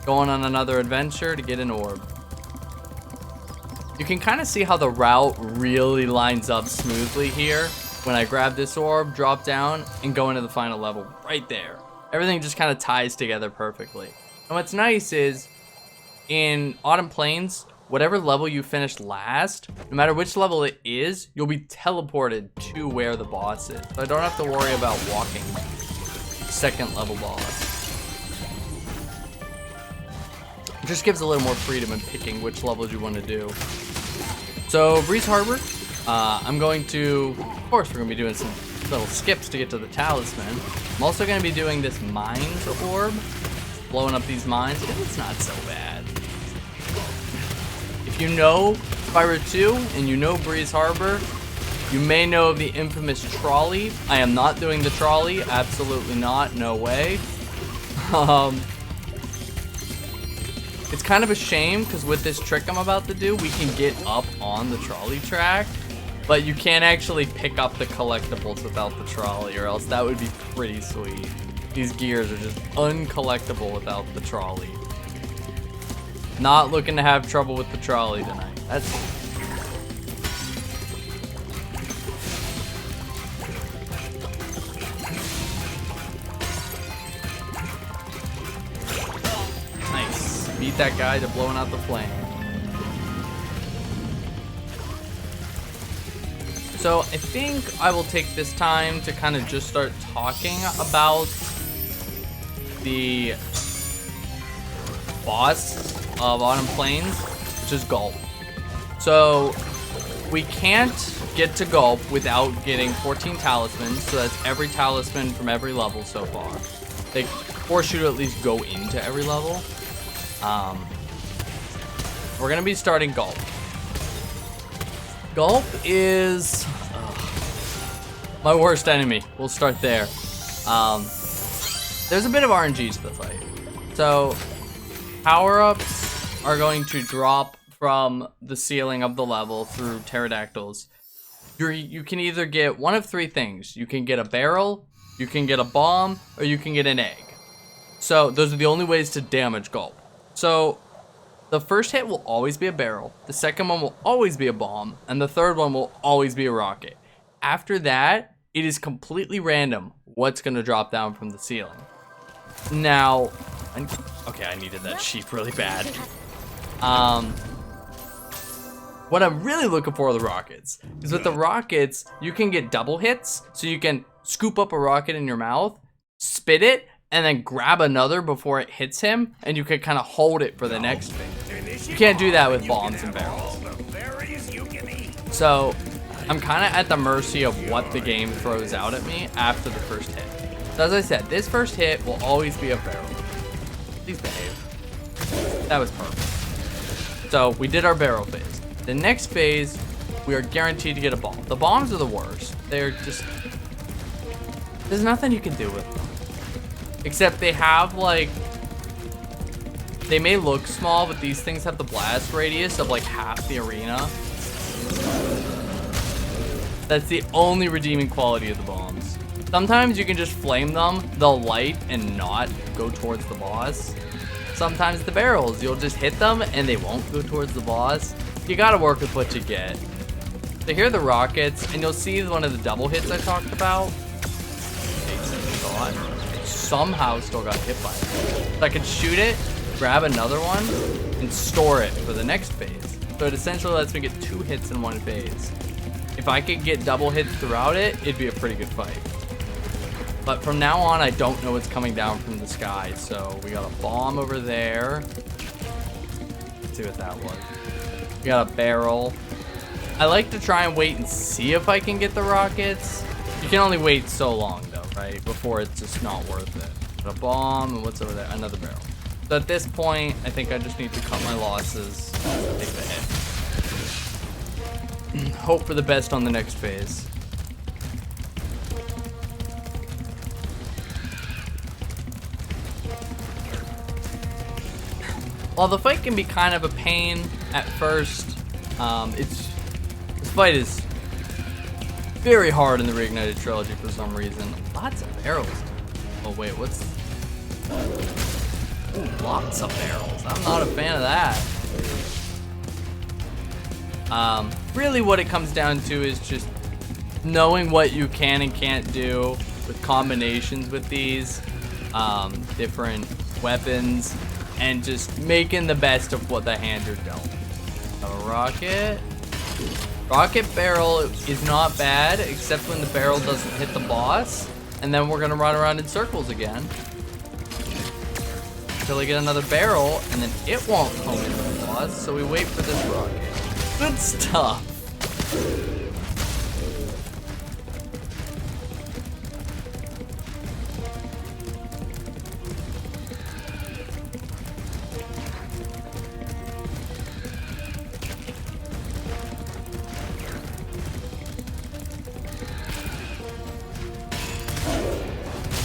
Going on another adventure to get an orb. You can kind of see how the route really lines up smoothly here when I grab this orb, drop down, and go into the final level right there. Everything just kind of ties together perfectly. And what's nice is, in Autumn Plains, whatever level you finish last, no matter which level it is, you'll be teleported to where the boss is. So I don't have to worry about walking second level boss. It just gives a little more freedom in picking which levels you want to do. So, Breeze Harbor, I'm going to, of course, we're going to be doing some little skips to get to the talisman. I'm also going to be doing this mines orb, blowing up these mines. It's not so bad. If you know Spyro 2 and you know Breeze Harbor, you may know of the infamous trolley. I am not doing the trolley, absolutely not, no way. It's kind of a shame because with this trick I'm about to do, we can get up on the trolley track, but you can't actually pick up the collectibles without the trolley, or else that would be pretty sweet. These gears are just uncollectible without the trolley. Not looking to have trouble with the trolley tonight. That's beat that guy to blowing out the flame. So I think I will take this time to kind of just start talking about the boss of Autumn Plains, which is Gulp. So we can't get to Gulp without getting 14 talismans, so that's every talisman from every level so far. They force you to at least go into every level. We're gonna be starting Gulp. Gulp is my worst enemy. We'll start there. There's a bit of RNG to the fight. So power-ups are going to drop from the ceiling of the level through pterodactyls. You can either get one of three things. You can get a barrel, you can get a bomb, or you can get an egg. So those are the only ways to damage Gulp. So the first hit will always be a barrel, the second one will always be a bomb, and the third one will always be a rocket. After that, it is completely random what's going to drop down from the ceiling. Now, okay, I needed that sheep really bad. What I'm really looking for are the rockets. Because with the rockets, you can get double hits, so you can scoop up a rocket in your mouth, spit it, and then grab another before it hits him, and you can kind of hold it for the next thing. You can't do that with bombs and barrels. So I'm kind of at the mercy of what the game throws out at me after the first hit. So as I said, this first hit will always be a barrel. Please behave. That was perfect. So we did our barrel phase. The next phase, we are guaranteed to get a bomb. The bombs are the worst. They're just, there's nothing you can do with them. Except they have, like, they may look small, but these things have the blast radius of like half the arena. That's the only redeeming quality of the bombs. Sometimes you can just flame them, they'll light and not go towards the boss. Sometimes the barrels, you'll just hit them and they won't go towards the boss. You gotta work with what you get. So here are the rockets, and you'll see one of the double hits I talked about. Somehow still got hit by it. So I could shoot it, grab another one, and store it for the next phase. So it essentially lets me get 2 hits in one phase. If I could get double hits throughout it, it'd be a pretty good fight. But from now on, I don't know what's coming down from the sky. So we got a bomb over there. Let's see what that was. We got a barrel. I like to try and wait and see if I can get the rockets. You can only wait so long though, right? Before it's just not worth it. Got a bomb, and what's over there? Another barrel. So at this point, I think I just need to cut my losses, take the hit. Hope for the best on the next phase. While the fight can be kind of a pain at first, this fight is very hard in the Reignited Trilogy for some reason. Lots of barrels. Oh wait, what's... Ooh, lots of barrels. I'm not a fan of that. Really what it comes down to is just knowing what you can and can't do with combinations with these different weapons, and just making the best of what the hand you're dealt. A rocket. Rocket barrel is not bad, except when the barrel doesn't hit the boss, and then we're gonna run around in circles again until we get another barrel, and then it won't come into the boss, so we wait for this rocket. Good stuff.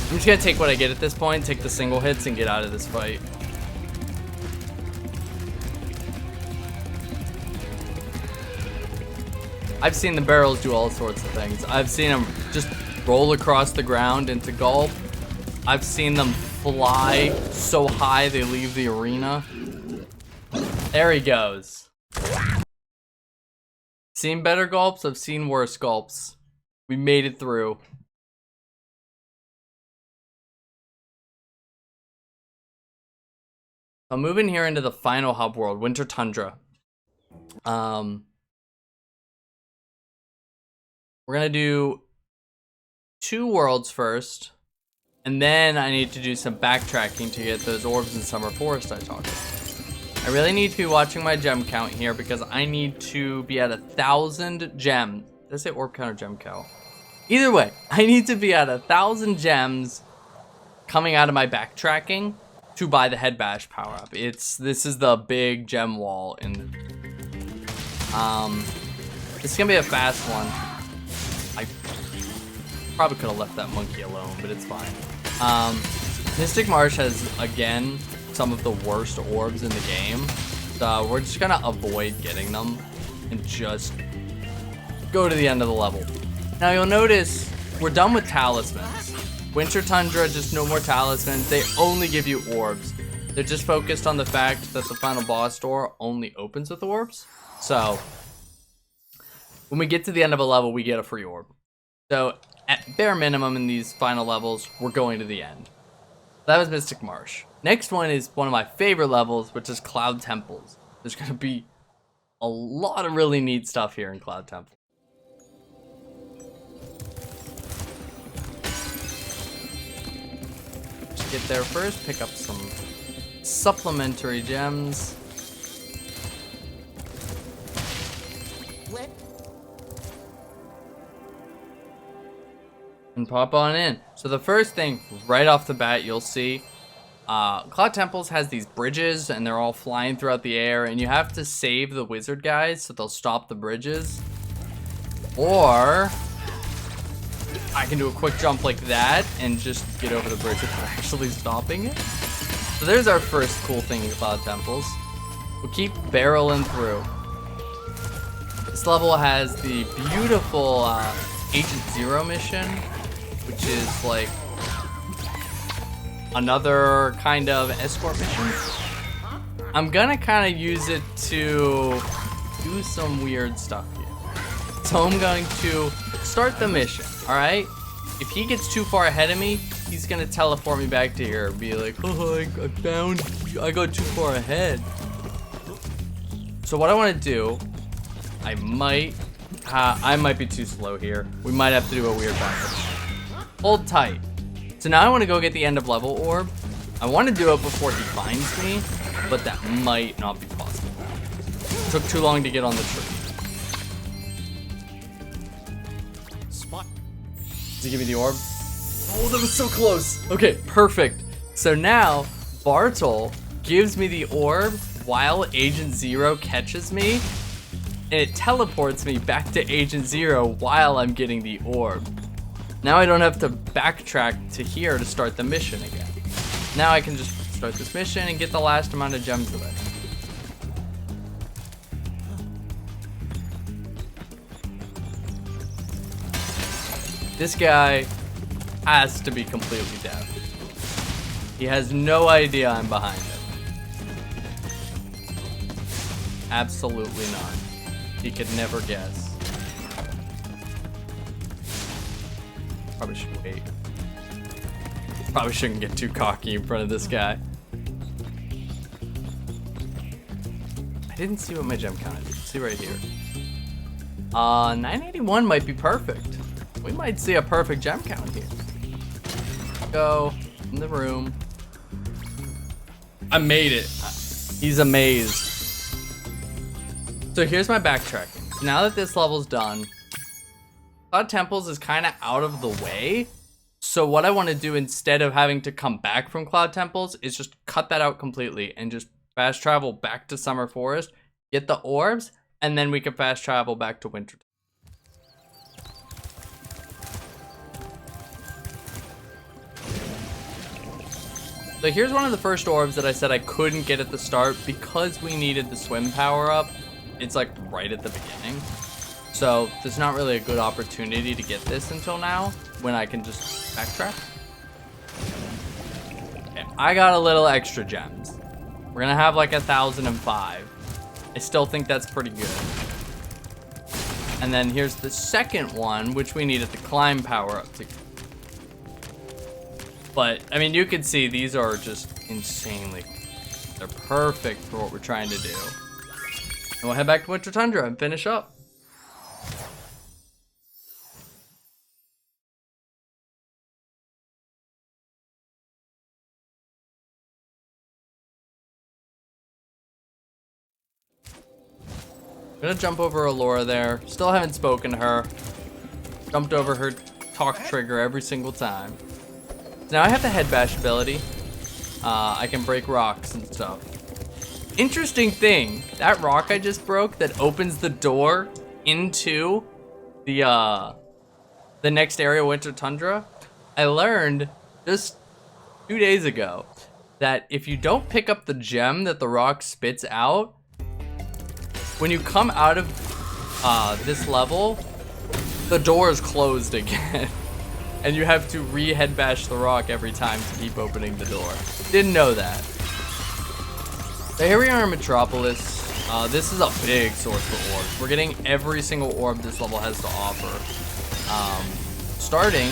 I'm just gonna take what I get at this point, take the single hits, and get out of this fight. I've seen the barrels do all sorts of things. I've seen them just roll across the ground into gulp. I've seen them fly so high they leave the arena. There he goes. Seen better gulps, I've seen worse gulps. We made it through. I'm moving here into the final hub world, Winter Tundra. We're gonna do 2 worlds first, and then I need to do some backtracking to get those orbs in Summer Forest I talked about. I really need to be watching my gem count here because I need to be at 1,000 gems. Did I say orb count or gem count? Either way, I need to be at 1,000 gems coming out of my backtracking to buy the head bash power up. This is the big gem wall in the, this is gonna be a fast one. I probably could have left that monkey alone, but it's fine. Mystic Marsh has again some of the worst orbs in the game, so we're just gonna avoid getting them and just go to the end of the level. Now you'll notice we're done with talismans. Winter Tundra, just no more talismans. They only give you orbs. They're just focused on the fact that the final boss door only opens with orbs. So when we get to the end of a level, we get a free orb. So at bare minimum in these final levels, we're going to the end. That was Mystic Marsh. Next one is one of my favorite levels, which is Cloud Temples. There's gonna be a lot of really neat stuff here in Cloud Temple. Get there first, pick up some supplementary gems. And pop on in. So the first thing right off the bat you'll see, Cloud Temples has these bridges and they're all flying throughout the air, and you have to save the wizard guys so they'll stop the bridges. Or I can do a quick jump like that and just get over the bridge without actually stopping it. So there's our first cool thing in Cloud Temples. We'll keep barreling through. This level has the beautiful Agent Zero mission, which is like another kind of escort mission. I'm gonna kind of use it to do some weird stuff here. So I'm going to start the mission, all right? if he gets too far ahead of me, he's gonna teleport me back to here and be like, oh, I got too far ahead. So what I want to do, I might be too slow here. We might have to do a weird backup. Hold tight. So now I want to go get the end of level orb. I want to do it before he finds me, but that might not be possible. It took too long to get on the tree. Spot. Does he give me the orb? Oh, that was so close. Okay, perfect. So now Bartle gives me the orb while Agent Zero catches me, and it teleports me back to Agent Zero while I'm getting the orb. Now I don't have to backtrack to here to start the mission again. Now I can just start this mission and get the last amount of gems of it. This guy has to be completely deaf. He has no idea I'm behind him. Absolutely not. He could never guess. Probably should wait. Probably shouldn't get too cocky in front of this guy. I didn't see what my gem count is. See right here. 981 might be perfect. We might see a perfect gem count here. Go in the room. I made it. He's amazed. So here's my backtracking. Now that this level's done, Cloud Temples is kind of out of the way. So what I want to do instead of having to come back from Cloud Temples is just cut that out completely and just fast travel back to Summer Forest, get the orbs, and then we can fast travel back to Winter. So here's one of the first orbs that I said I couldn't get at the start because we needed the swim power up. It's like right at the beginning. So there's not really a good opportunity to get this until now when I can just backtrack. Okay, I got a little extra gems. We're gonna have like 1,005. I still think that's pretty good. And then here's the second one, which we needed the climb power up to. But I mean, you can see these are just insanely, they're perfect for what we're trying to do. And we'll head back to Winter Tundra and finish up. I'm gonna jump over Allura there. Still haven't spoken to her. Jumped over her talk trigger every single time. So now I have the head bash ability. I can break rocks and stuff. Interesting thing, that rock I just broke that opens the door into the next area, Winter Tundra, I learned just 2 days ago that if you don't pick up the gem that the rock spits out, when you come out of this level, the door is closed again. And you have to re-head bash the rock every time to keep opening the door. Didn't know that. So here we are in Metropolis. This is a big source for orbs. We're getting every single orb this level has to offer. Starting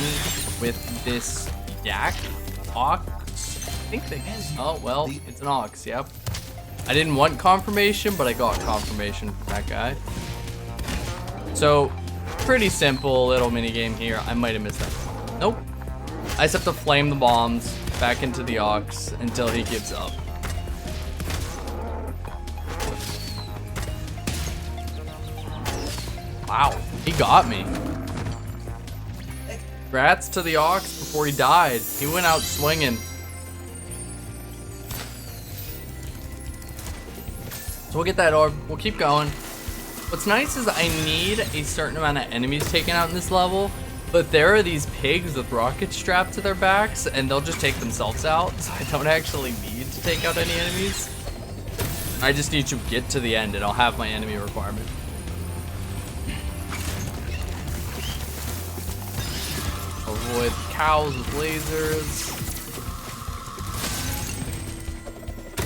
with this yak, ox. I think they, oh, well, it's an ox, yep. I didn't want confirmation, but I got confirmation from that guy. So, pretty simple little mini game here. I might have missed that. Nope. I just have to flame the bombs back into the ox until he gives up. Wow, he got me. Congrats to the ox before he died. He went out swinging. So we'll get that orb. We'll keep going. What's nice is I need a certain amount of enemies taken out in this level, but there are these pigs with rockets strapped to their backs, and they'll just take themselves out, so I don't actually need to take out any enemies. I just need to get to the end, and I'll have my enemy requirement. Avoid cows with lasers.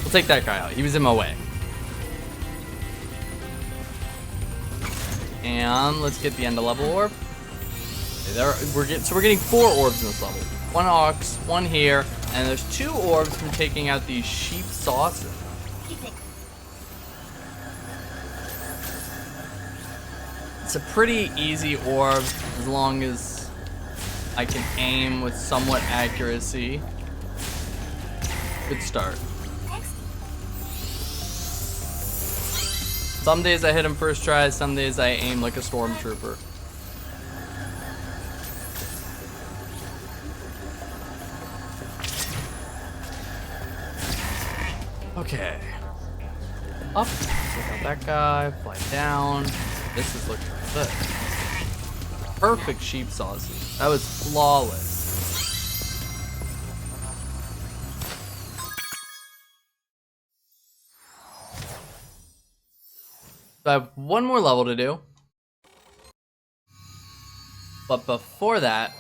We'll take that guy out. He was in my way. And let's get the end of level orb. We're getting 4 orbs in this level. 1 ox, 1 here, and there's 2 orbs from taking out these sheep saucers. It's a pretty easy orb as long as I can aim with somewhat accuracy. Good start. Some days I hit him first try, some days I aim like a stormtrooper. Okay. Up, take out that guy, fly down. This is looking good. Perfect sheep sauces. That was flawless. So I have 1 more level to do. But before that,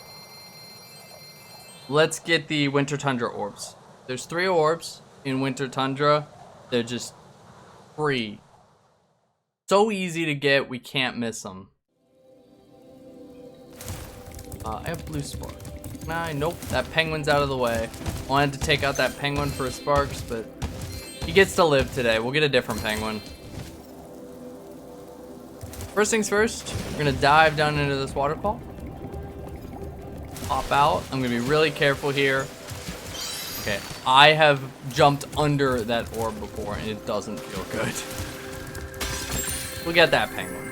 let's get the Winter Tundra orbs. There's 3 orbs in Winter Tundra. They're just free. So easy to get, we can't miss them. I have blue spark. Nope, that penguin's out of the way. Wanted to take out that penguin for sparks, but he gets to live today. We'll get a different penguin. First things first, we're gonna dive down into this waterfall. Pop out. I'm gonna be really careful here. Okay, I have jumped under that orb before and it doesn't feel good. We'll get that penguin.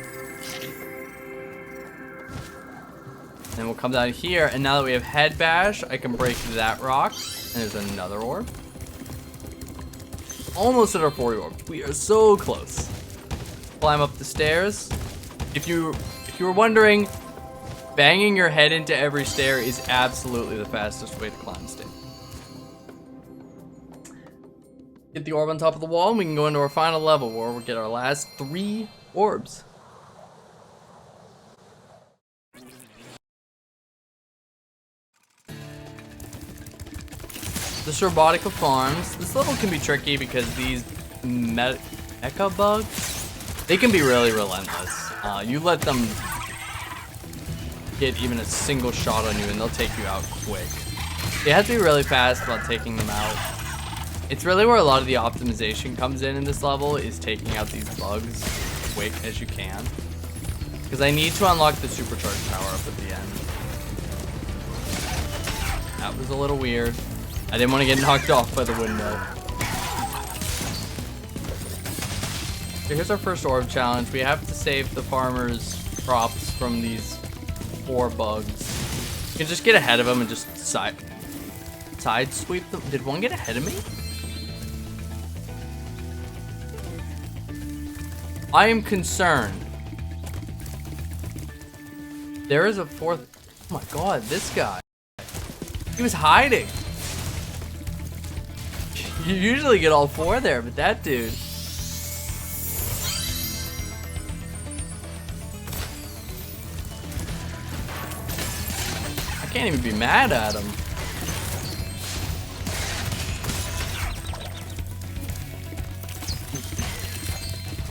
Then we'll come down here, and now that we have head bash, I can break that rock. And there's another orb. Almost at our 40 orb. We are so close. Climb up the stairs. If you were wondering, banging your head into every stair is absolutely the fastest way to climb stairs. Get the orb on top of the wall, and we can go into our final level where we'll get our last 3 orbs. The Robotica Farms. This level can be tricky because these mecha bugs, they can be really relentless. You let them get even a single shot on you and they'll take you out quick. You have to be really fast about taking them out. It's really where a lot of the optimization comes in this level, is taking out these bugs as quick as you can. Because I need to unlock the supercharged power up at the end. That was a little weird. I didn't want to get knocked off by the window. So here's our first orb challenge. We have to save the farmer's crops from these 4 bugs. You can just get ahead of them and just side sweep them. Did one get ahead of me? I am concerned. There is a 4th. Oh my god, this guy. He was hiding. You usually get all 4 there, but that dude. I can't even be mad at him.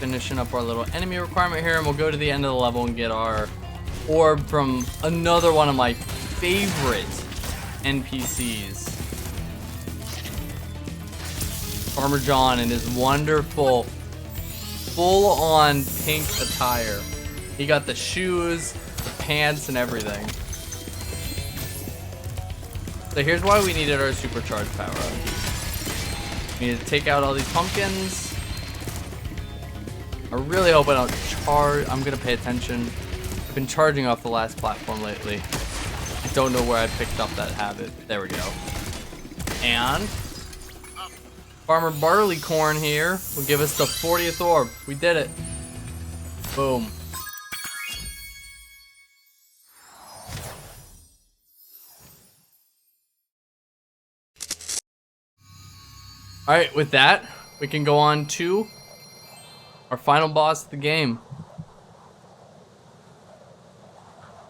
Finishing up our little enemy requirement here, and we'll go to the end of the level and get our orb from another one of my favorite NPCs. Farmer John in his wonderful full-on pink attire. He got the shoes, the pants, and everything. So here's why we needed our supercharged power up. We need to take out all these pumpkins. I really hope I don't charge. I'm gonna pay attention. I've been charging off the last platform lately. I don't know where I picked up that habit. There we go. And Farmer Barleycorn here will give us the 40th orb. We did it. Boom. Alright, with that, we can go on to our final boss of the game.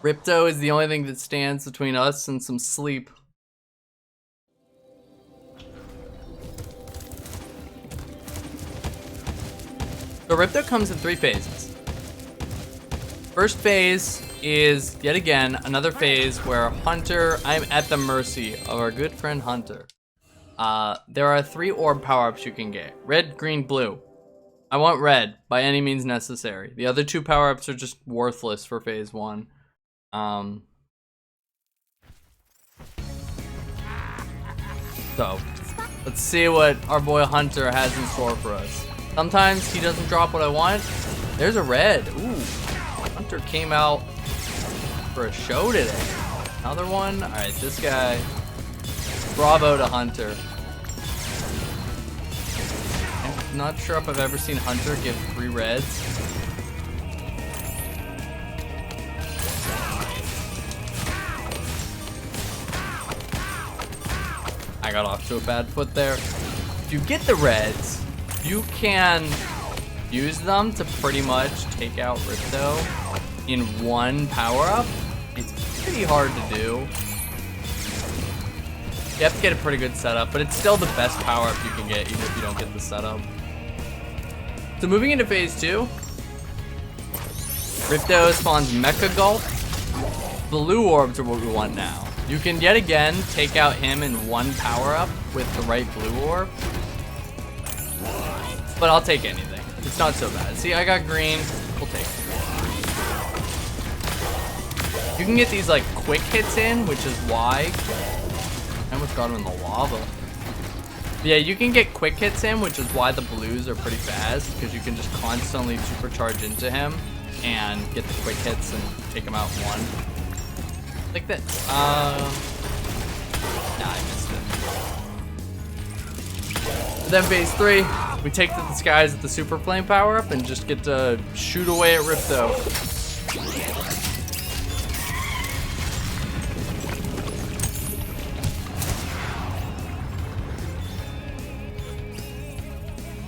Ripto is the only thing that stands between us and some sleep. So Ripto comes in 3 phases. First phase is, yet again, another phase where Hunter, I'm at the mercy of our good friend Hunter. There are 3 orb power-ups you can get. Red, green, blue. I want red, by any means necessary. The other 2 power-ups are just worthless for phase 1. So, let's see what our boy Hunter has in store for us. Sometimes he doesn't drop what I want. There's a red. Ooh. Hunter came out for a show today. Another one. Alright, this guy. Bravo to Hunter. I'm not sure if I've ever seen Hunter give 3 reds. I got off to a bad foot there. If you get the reds, you can use them to pretty much take out Ripto in 1 power-up. It's pretty hard to do. You have to get a pretty good setup, but it's still the best power-up you can get, even if you don't get the setup. So moving into phase 2, Ripto spawns Mecha Gulp. Blue orbs are what we want now. You can yet again take out him in 1 power-up with the right blue orb. But I'll take anything. It's not so bad. See, I got green. We'll take it. You can get these like quick hits in, which is why I almost got him in the lava. But yeah, you can get quick hits in, which is why the blues are pretty fast, because you can just constantly supercharge into him and get the quick hits and take him out in 1. Like that. Nah, I missed it. Then phase 3, we take the disguise at the super flame power up and just get to shoot away at Ripto.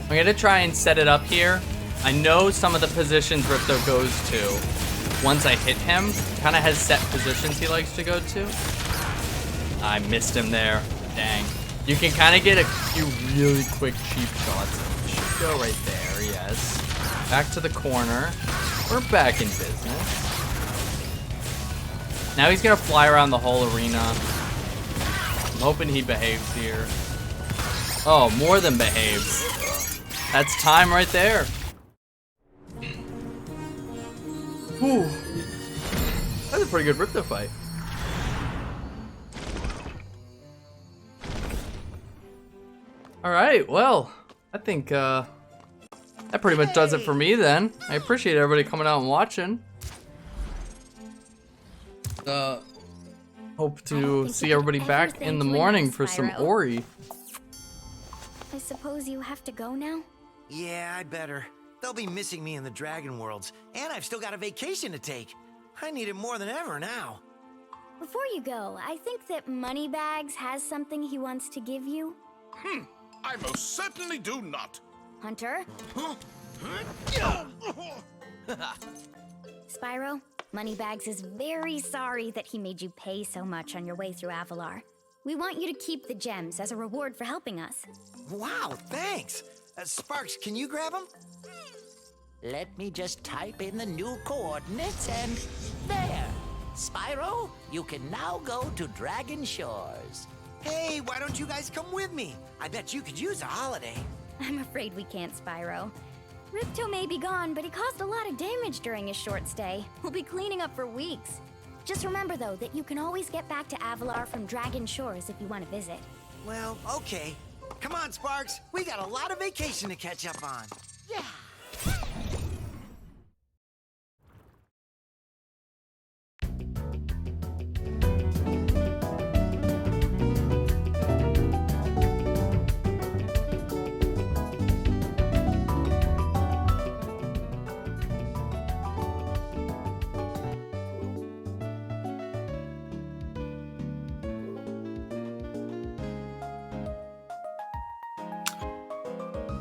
I'm gonna try and set it up here. I know some of the positions Ripto goes to. Once I hit him, kind of has set positions he likes to go to. I missed him there. Dang. You can kind of get a few really quick cheap shots. Should go right there, yes. Back to the corner. We're back in business. Now he's gonna fly around the whole arena. I'm hoping he behaves here. Oh, more than behaves. That's time right there. Whew. That's a pretty good Ripto fight. Alright, well, I think that pretty much does it for me then. I appreciate everybody coming out and watching. Hope to see everybody back in the morning for some Ori. I suppose you have to go now? Yeah, I better. They'll be missing me in the Dragon Worlds, and I've still got a vacation to take. I need it more than ever now. Before you go, I think that Moneybags has something he wants to give you. I most certainly do not. Hunter? Spyro, Moneybags is very sorry that he made you pay so much on your way through Avalar. We want you to keep the gems as a reward for helping us. Wow, thanks. Sparks, can you grab them? Let me just type in the new coordinates and there. Spyro, you can now go to Dragon Shores. Hey, why don't you guys come with me? I bet you could use a holiday. I'm afraid we can't, Spyro. Ripto may be gone, but he caused a lot of damage during his short stay. We'll be cleaning up for weeks. Just remember, though, that you can always get back to Avalar from Dragon Shores if you want to visit. Well, okay. Come on, Sparks. We got a lot of vacation to catch up on. Yeah.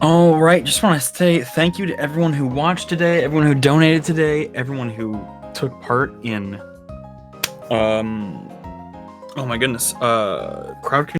All right, just want to say thank you to everyone who watched today, everyone who donated today, everyone who took part in, oh my goodness, crowd